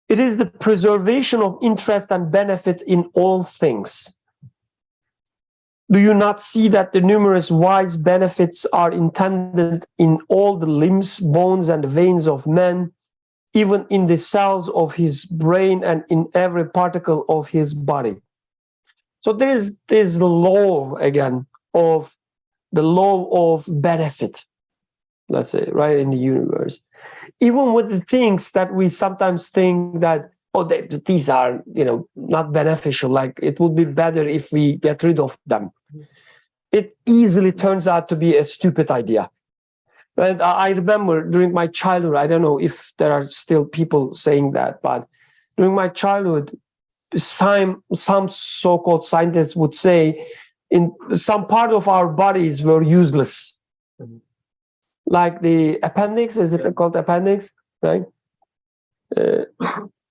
It is the preservation of interest and benefit in all things. Do you not see that the numerous wise benefits are intended in all the limbs, bones, and veins of man, even in the cells of his brain and in every particle of his body? So there's the law again of the law of benefit, let's say, right, in the universe. Even with the things that we sometimes think that, these are, not beneficial, like it would be better if we get rid of them. It easily turns out to be a stupid idea. And I remember during my childhood, I don't know if there are still people saying that, but during my childhood, some so-called scientists would say in some part of our bodies were useless. Like the appendix, is it called appendix? Right?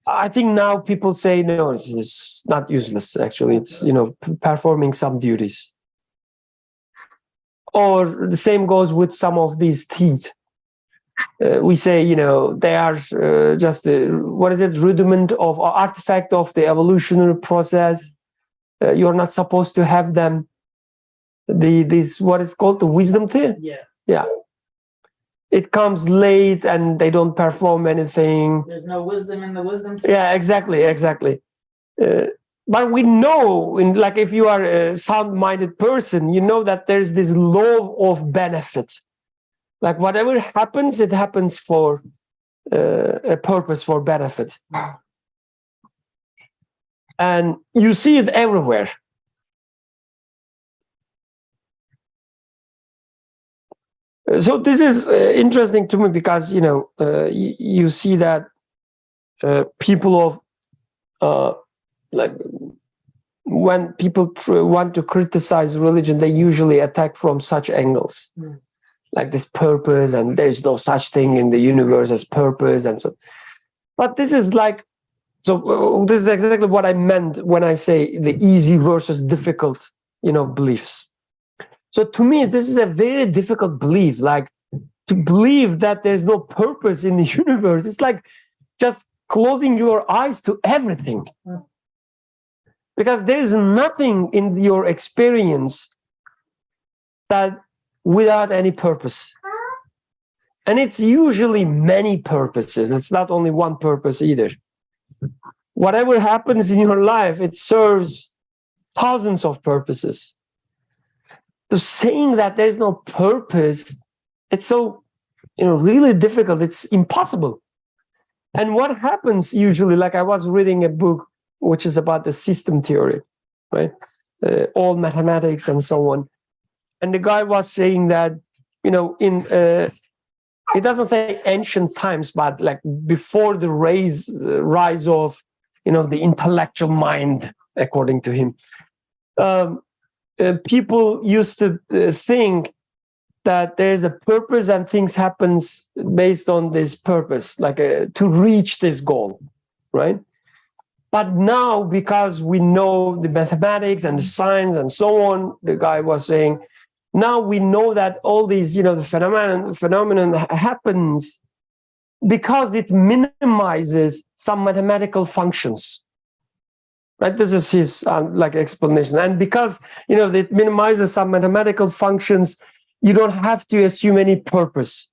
I think now people say, no, it's not useless, actually. It's, performing some duties. Or the same goes with some of these teeth. We say, they are just rudiment of or artifact of the evolutionary process. You're not supposed to have them. This what is called the wisdom teeth. Yeah. It comes late and they don't perform anything. There's no wisdom in the wisdom teeth. Yeah, exactly. But we know, if you are a sound-minded person, you know that there's this law of benefit. Like whatever happens, it happens for a purpose, for benefit. And you see it everywhere. So this is interesting to me because, you see that people of, when people want to criticize religion, they usually attack from such angles. Like this purpose, and there's no such thing in the universe as purpose, and so. But this is this is exactly what I meant when I say the easy versus difficult, beliefs. So to me, this is a very difficult belief. Like to believe that there's no purpose in the universe. It's like just closing your eyes to everything. Because there is nothing in your experience that without any purpose. And it's usually many purposes. It's not only one purpose either. Whatever happens in your life, it serves thousands of purposes. So saying that there's no purpose, it's so, really difficult. It's impossible. And what happens usually, like I was reading a book which is about the system theory, right? All mathematics and so on. And the guy was saying that, it doesn't say ancient times, but like before the rise of, the intellectual mind, according to him, people used to think that there's a purpose and things happens based on this purpose, like to reach this goal, right? But now, because we know the mathematics and the science and so on, the guy was saying, now we know that all these, the phenomenon happens because it minimizes some mathematical functions. Right? This is his explanation. And because, it minimizes some mathematical functions, you don't have to assume any purpose.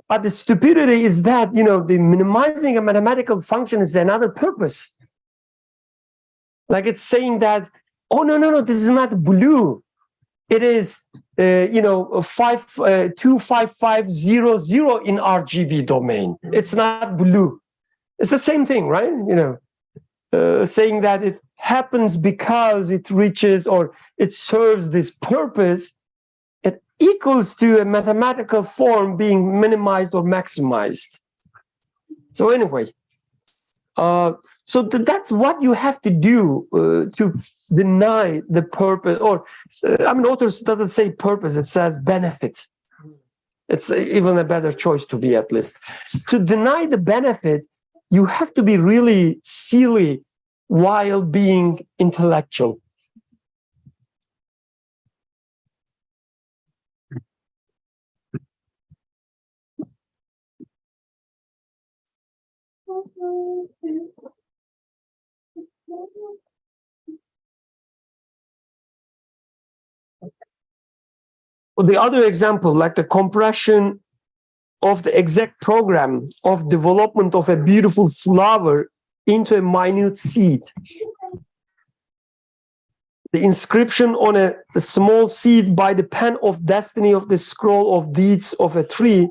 But the stupidity is that, the minimizing a mathematical function is another purpose. Like it's saying that, oh, no, this is not blue. It is, 25500 in RGB domain. It's not blue. It's the same thing, right? Saying that it happens because it reaches or it serves this purpose, it equals to a mathematical form being minimized or maximized. So anyway, that's what you have to do to deny the purpose, or authors doesn't say purpose, it says benefit. It's even a better choice to be, at least. To deny the benefit, you have to be really silly while being intellectual. The other example, like the compression of the exact program of development of a beautiful flower into a minute seed. The inscription on a small seed by the pen of destiny of the scroll of deeds of a tree,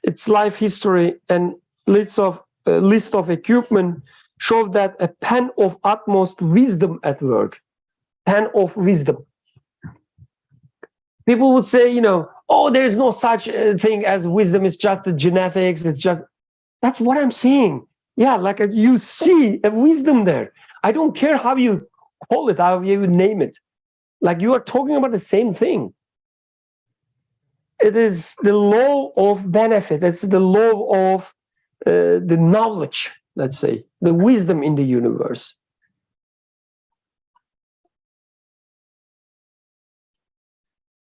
its life history and list of equipment show that a pen of utmost wisdom at work. Pen of wisdom. People would say, oh, there is no such thing as wisdom. It's just the genetics. It's just, that's what I'm saying. Yeah, like you see a wisdom there. I don't care how you call it, how you name it. Like you are talking about the same thing. It is the law of benefit. It's the law of the knowledge, let's say, the wisdom in the universe.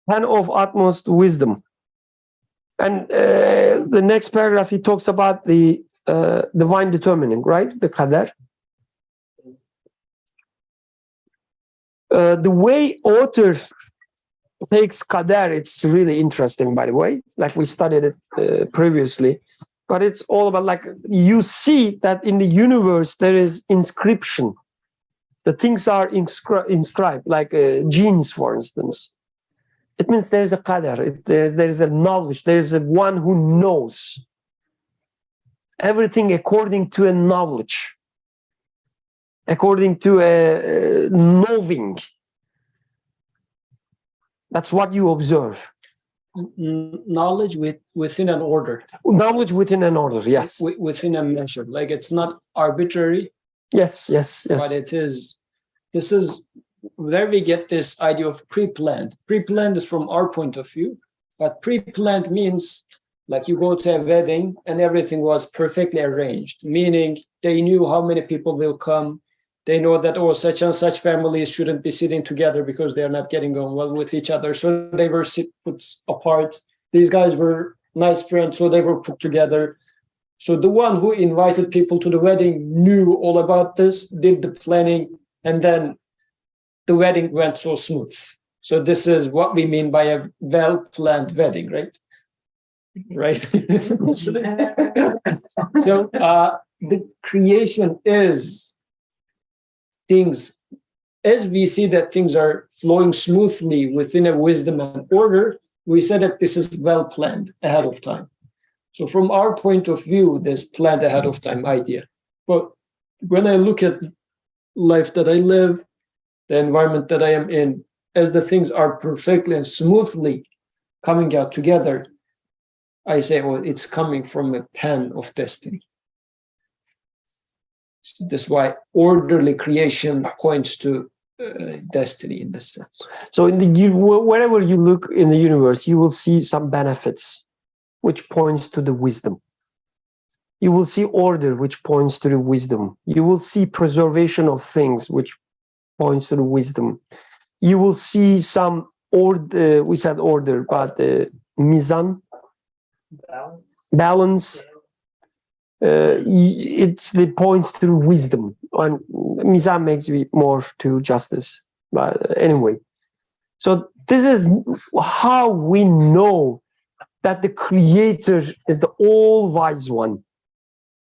Pen of utmost wisdom. And the next paragraph, he talks about the divine determining, right? The qadar. The way authors takes qadar, it's really interesting, by the way. Like we studied it previously. But it's all about, like, you see that in the universe there is inscription. The things are inscribed, like genes, for instance. It means there is a qadar, there is a knowledge, there is a one who knows everything according to a knowledge, according to a knowing. That's what you observe. Knowledge within an order. Knowledge within an order, yes. Within a measure. Like it's not arbitrary. Yes. But this is where we get this idea of pre-planned. Pre-planned is from our point of view, but pre-planned means like you go to a wedding and everything was perfectly arranged, meaning they knew how many people will come. They know that, oh, such and such families shouldn't be sitting together because they're not getting on well with each other. So they were put apart. These guys were nice friends, so they were put together. So the one who invited people to the wedding knew all about this, did the planning, and then the wedding went so smooth. So this is what we mean by a well-planned wedding, right? Right. So the creation is things, as we see that things are flowing smoothly within a wisdom and order, we say that this is well planned ahead of time. So from our point of view, this planned ahead of time idea. But when I look at life that I live, the environment that I am in, as the things are perfectly and smoothly coming out together, I say, well, it's coming from a pen of destiny. So that's why orderly creation points to destiny in this sense. So wherever you look in the universe, you will see some benefits, which points to the wisdom. You will see order, which points to the wisdom. You will see preservation of things, which points to the wisdom. You will see some order, we said order, but mizan, balance. It's the points to wisdom, and mizan makes me more to justice. But anyway, so this is how we know that the Creator is the all-wise one,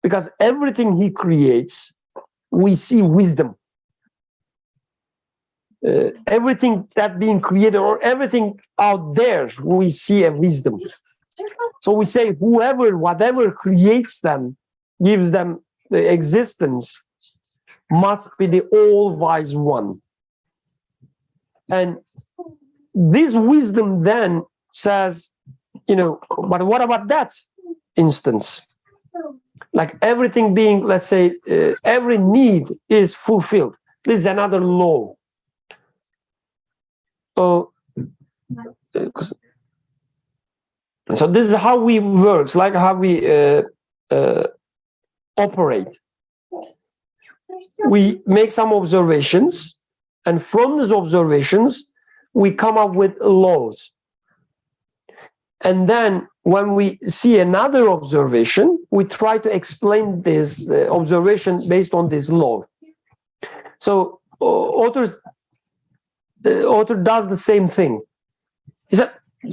because everything He creates, we see wisdom. Everything that being created or everything out there, we see a wisdom. So we say whoever, whatever creates them, gives them the existence, must be the all-wise one. And this wisdom then says, but what about that instance? Like everything being, let's say, every need is fulfilled. This is another law. So this is how we work, like how we operate. We make some observations, and from these observations, we come up with laws. And then when we see another observation, we try to explain this observation based on this law. So the author does the same thing. He said, he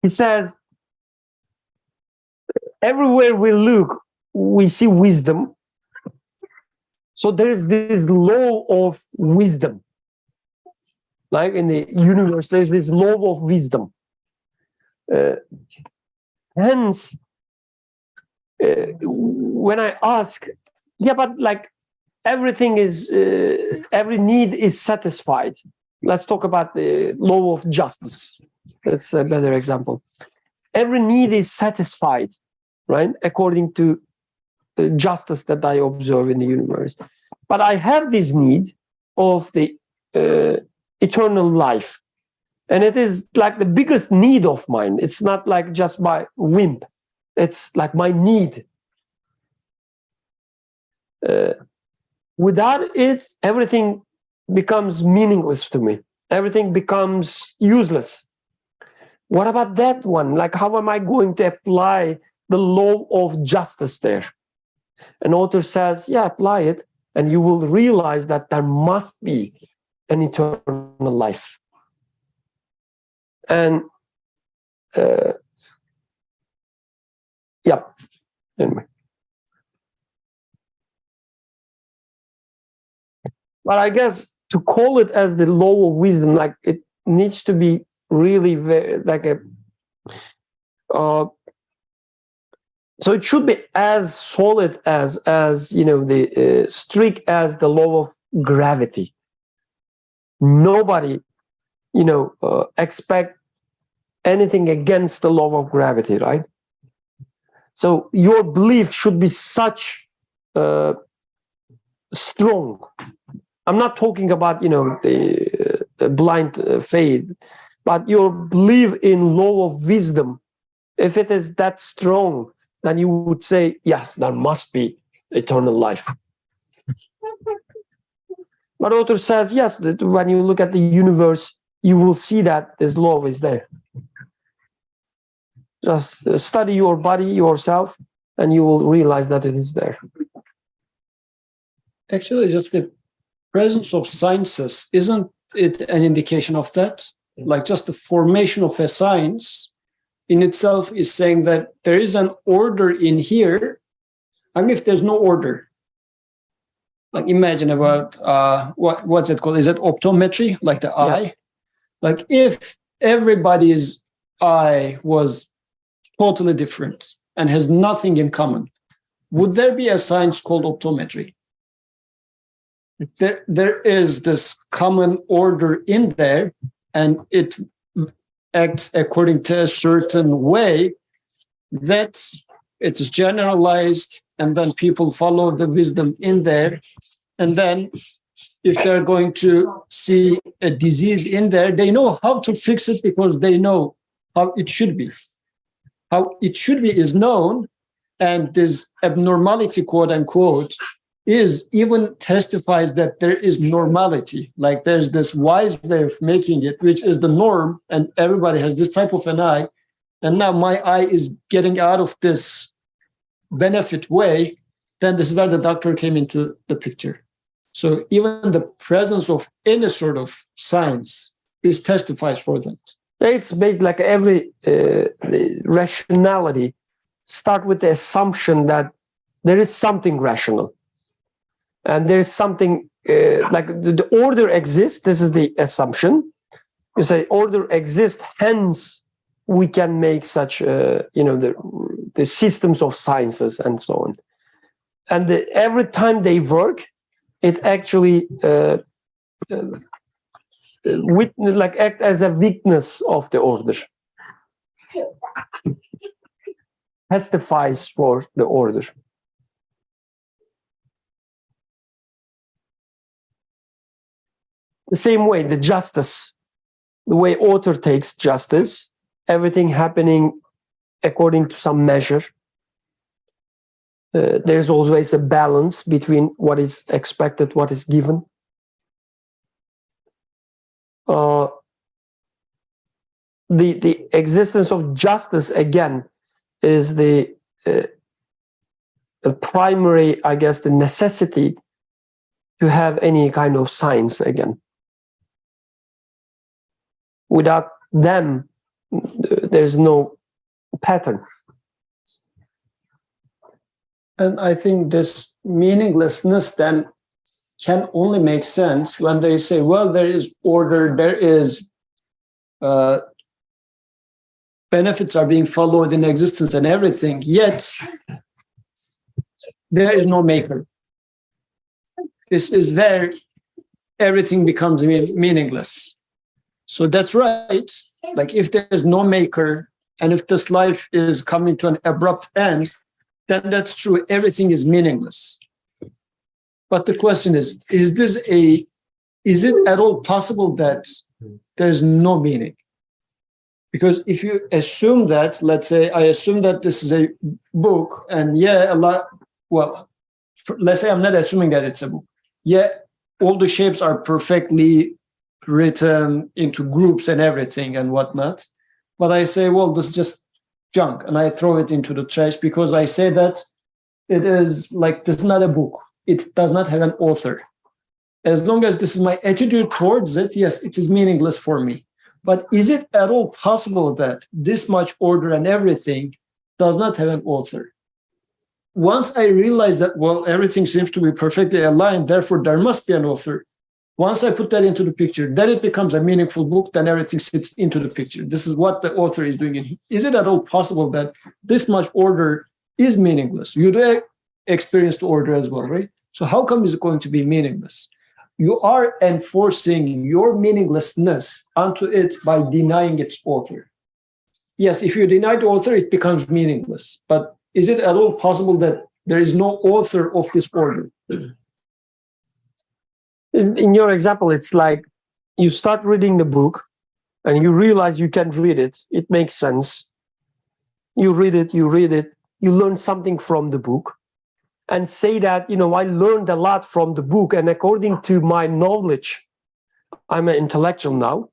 says, everywhere we look, we see wisdom. So there is this law of wisdom. Like in the universe, there's this law of wisdom. Hence, when I ask, but like everything is, every need is satisfied. Let's talk about the law of justice. That's a better example. Every need is satisfied, right? According to justice that I observe in the universe. But I have this need of the eternal life. And it is like the biggest need of mine. It's not like just my whim. It's like my need. Without it, everything becomes meaningless to me. Everything becomes useless. What about that one? Like, how am I going to apply the law of justice there? An author says, apply it, and you will realize that there must be an eternal life. And anyway. But I guess to call it as the law of wisdom, like it needs to be really very, like a so it should be as solid as the strict as the law of gravity. Nobody expect anything against the law of gravity, right? So your belief should be such strong. I'm not talking about the blind faith, but your belief in law of wisdom. If it is that strong, then you would say, yes, there must be eternal life. But author says, yes, that when you look at the universe, you will see that this law is there. Just study your body yourself, and you will realize that it is there. Actually, just the presence of sciences, isn't it an indication of that? Like just the formation of a science in itself is saying that there is an order in here. I mean, if there's no order, like imagine about what's it called? Is it optometry, like the eye? Like if everybody's eye was totally different and has nothing in common, would there be a science called optometry? There is this common order in there, and it acts according to a certain way that it's generalized, and then people follow the wisdom in there. And then if they're going to see a disease in there, they know how to fix it because they know how it should be. How it should be is known, and this abnormality, quote unquote, is even testifies that there is normality. Like there's this wise way of making it, which is the norm, and everybody has this type of an eye. And now my eye is getting out of this benefit way. Then this is where the doctor came into the picture. So even the presence of any sort of science is testifies for that. It's made like every rationality start with the assumption that there is something rational. And there's something like the order exists. This is the assumption. You say order exists, hence we can make such, the systems of sciences and so on. And every time they work, it actually act as a weakness of the order. Testifies for the order. The same way, the justice, the way author takes justice, everything happening according to some measure. There's always a balance between what is expected, what is given. The existence of justice, again, is the primary, I guess, the necessity to have any kind of science again. Without them, there's no pattern. And I think this meaninglessness then can only make sense when they say, well, there is order, there is benefits are being followed in existence and everything, yet there is no maker. This is where everything becomes meaningless. So that's right. Like if there's no maker, and if this life is coming to an abrupt end, then that's true. Everything is meaningless. But the question is it at all possible that there's no meaning? Because if you assume that, let's say I assume that this is a book, and let's say I'm not assuming that it's a book. Yeah, all the shapes are perfectly written into groups and everything and whatnot. But I say, well, this is just junk, and I throw it into the trash because I say that it is like, this is not a book. It does not have an author. As long as this is my attitude towards it, yes, it is meaningless for me. But is it at all possible that this much order and everything does not have an author? Once I realize that, well, everything seems to be perfectly aligned, therefore there must be an author. Once I put that into the picture, then it becomes a meaningful book, then everything sits into the picture. This is what the author is doing. Is it at all possible that this much order is meaningless? You do experience the order as well, right? So how come is it going to be meaningless? You are enforcing your meaninglessness onto it by denying its author. Yes, if you deny the author, it becomes meaningless. But is it at all possible that there is no author of this order? In your example, it's like you start reading the book and you realize you can read it. It makes sense. You read it, you learn something from the book and say that, I learned a lot from the book. And according to my knowledge, I'm an intellectual now.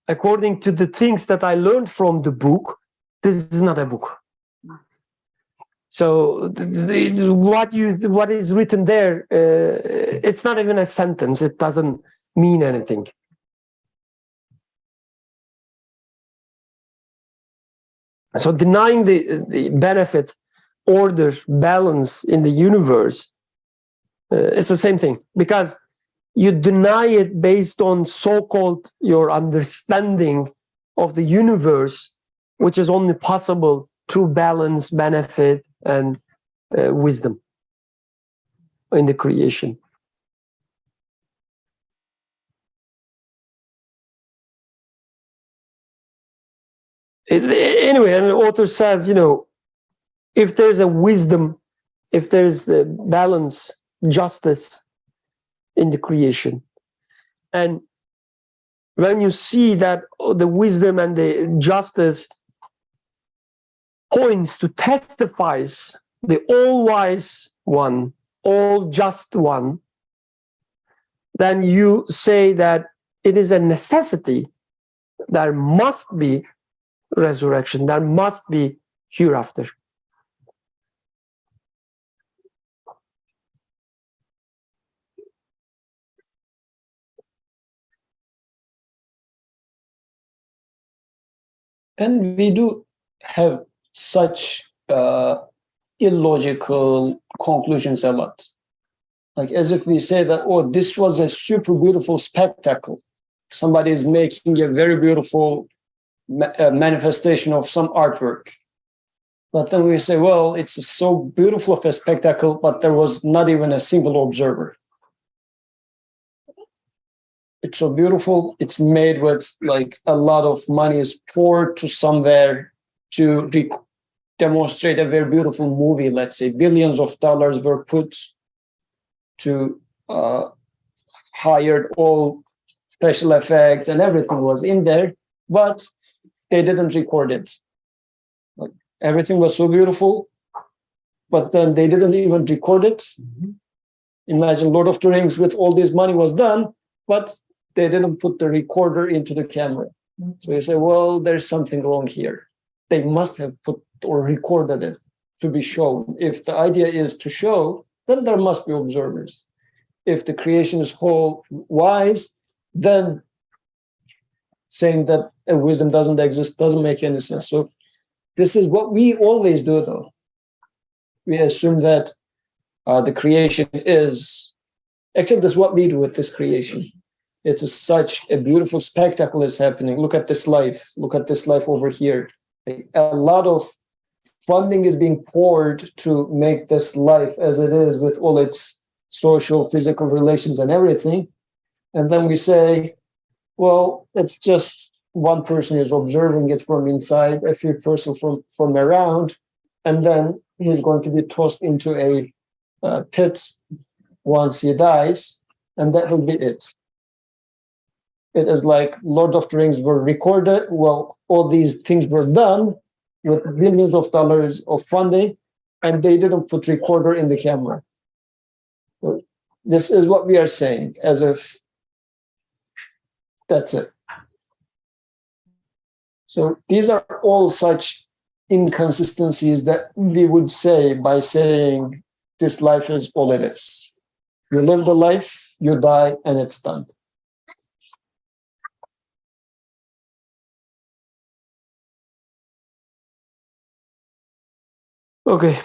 According to the things that I learned from the book, this is not a book. So what is written there, it's not even a sentence. It doesn't mean anything. So denying the benefit, order, balance in the universe, it's the same thing, because you deny it based on so-called your understanding of the universe, which is only possible through balance, benefit, and wisdom in the creation. Anyway, and the author says, if there's a wisdom, if there's a balance, justice in the creation, and when you see that the wisdom and the justice points to testifies the all-wise one, all-just one, then you say that it is a necessity. There must be resurrection. There must be hereafter. And we do have such illogical conclusions a lot. Like as if we say that, oh, this was a super beautiful spectacle. Somebody is making a very beautiful manifestation of some artwork. But then we say, well, it's so beautiful of a spectacle, but there was not even a single observer. It's so beautiful. It's made with like a lot of money is poured to somewhere to demonstrate a very beautiful movie. Let's say billions of dollars were put to hired all special effects and everything was in there, but they didn't record it. Like, everything was so beautiful, but then they didn't even record it. Mm-hmm. Imagine Lord of the Rings with all this money was done, but they didn't put the recorder into the camera. Mm-hmm. So you say, well, there's something wrong here. They must have put or recorded it to be shown. If the idea is to show, then there must be observers. If the creation is whole wise, then saying that a wisdom doesn't exist doesn't make any sense. So this is what we always do, though. We assume that the creation is, except that's what we do with this creation. It's such a beautiful spectacle is happening. Look at this life. Look at this life over here. A lot of funding is being poured to make this life as it is with all its social, physical relations and everything. And then we say, well, it's just one person is observing it from inside, a few person from around, and then he's going to be tossed into a pit once he dies, and that will be it. It is like Lord of the Rings were recorded. Well, all these things were done with billions of dollars of funding, and they didn't put recorder in the camera. So this is what we are saying, as if that's it. So these are all such inconsistencies that we would say by saying this life is all it is. You live the life, you die, and it's done. Okay,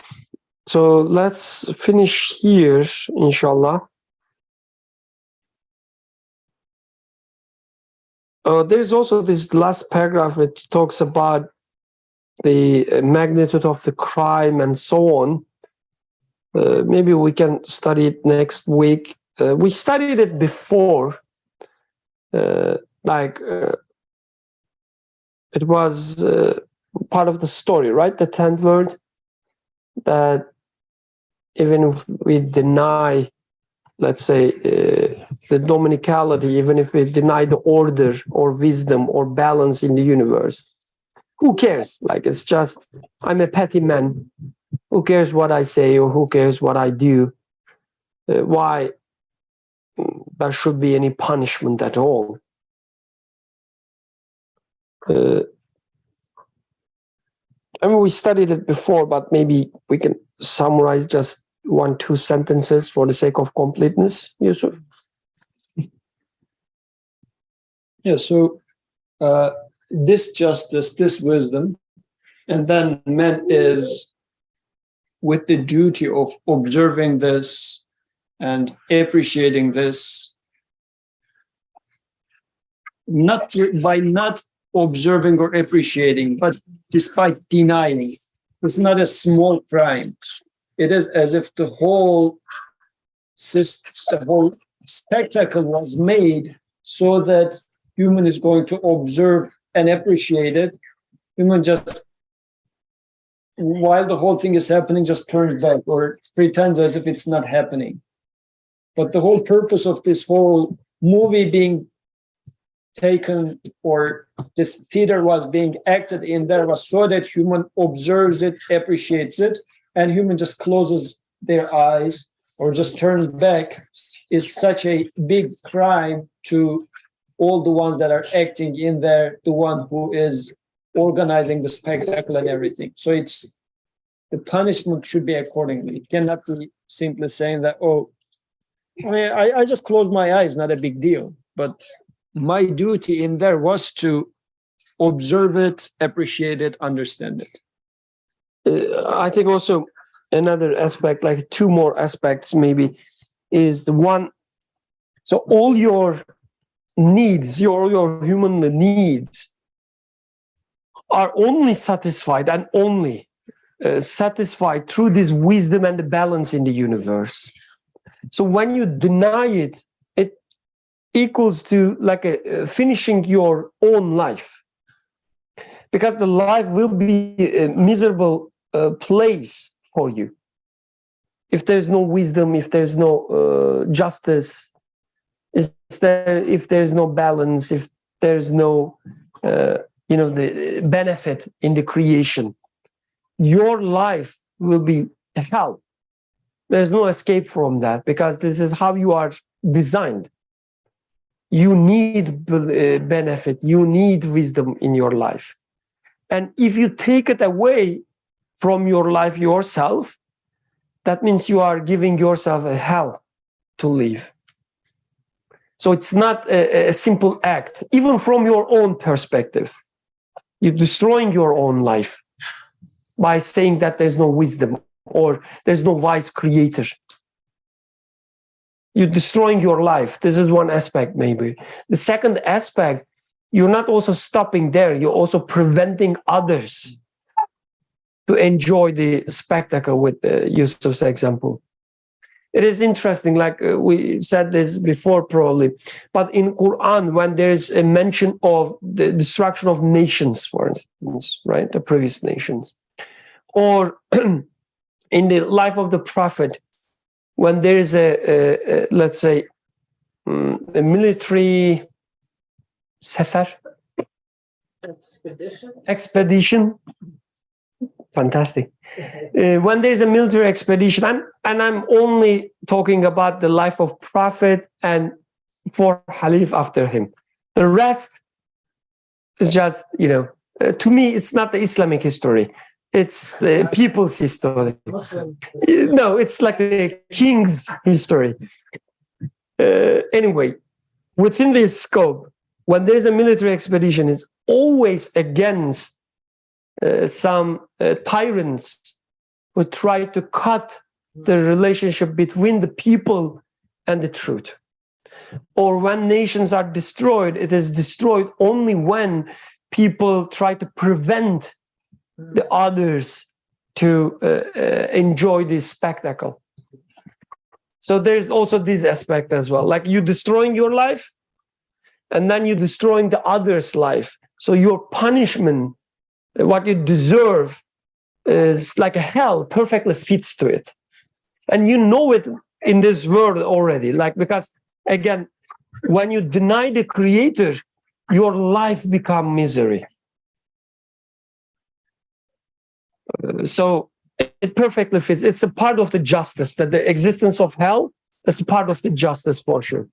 so let's finish here, inshallah. There's also this last paragraph that talks about the magnitude of the crime and so on. Maybe we can study it next week. We studied it before, it was part of the story, right? The 10th word, that even if we deny, let's say, the dominicality, even if we deny the order or wisdom or balance in the universe, who cares? Like, it's just, I'm a petty man. Who cares what I say or who cares what I do? Why there should be any punishment at all? I mean, we studied it before, but maybe we can summarize just 1-2 sentences for the sake of completeness, Yusuf. Yeah, so this justice, this wisdom, and then man is with the duty of observing this and appreciating this, not by not observing or appreciating, but despite denying. It's not a small crime. It is as if the whole spectacle was made so that human is going to observe and appreciate it. Human just, while the whole thing is happening, just turns back or pretends as if it's not happening. But the whole purpose of this whole movie being taken, or this theater was being acted in there, was so that human observes it, appreciates it, and human just closes their eyes or just turns back, is such a big crime to all the ones that are acting in there, the one who is organizing the spectacle and everything. So it's, the punishment should be accordingly. It cannot be simply saying that, oh, I just closed my eyes, not a big deal. But my duty in there was to observe it, appreciate it, understand it. I think also another aspect, like 2 more aspects maybe, is the one, so all your needs, your human needs are only satisfied and only satisfied through this wisdom and the balance in the universe. So when you deny it, it equals to like finishing your own life, because the life will be a miserable place for you if there's no wisdom, if there's no justice, if there's no balance, if there's no the benefit in the creation. Your life will be hell. There's no escape from that, because this is how you are designed. You need benefit, you need wisdom in your life. And if you take it away from your life yourself, that means you are giving yourself a hell to live. So it's not a simple act, even from your own perspective. You're destroying your own life by saying that there's no wisdom or there's no wise creator. You're destroying your life. This is one aspect, maybe. The second aspect, you're not also stopping there. You're also preventing others to enjoy the spectacle with Yusuf's example. It is interesting, like we said this before probably, but in Quran, when there's a mention of the destruction of nations, for instance, right, the previous nations, or in the life of the Prophet, when there is a let's say, a military expedition. Fantastic. When there's a military expedition, and I'm only talking about the life of Prophet and 4 Khalif after him. The rest is just, to me, it's not the Islamic history. It's the people's history. No, it's like the king's history. Anyway, within this scope, when there's a military expedition, it's always against some tyrants who try to cut the relationship between the people and the truth. Or when nations are destroyed, it is destroyed only when people try to prevent the others to enjoy this spectacle. So there's also this aspect as well, like you destroying your life and then you're destroying the other's life. So your punishment, what you deserve, is like a hell, perfectly fits to it. And you know it in this world already, like, because again, when you deny the creator, your life becomes misery. So it perfectly fits. It's a part of the justice, that the existence of hell is part of the justice for sure.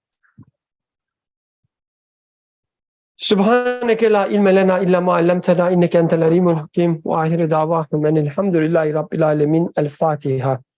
سبحانك لا علم لنا إلا ما علمتنا إنك أنت العليم الحكيم وآخر دعواهم أن الحمد لله رب العالمين. الفاتحة.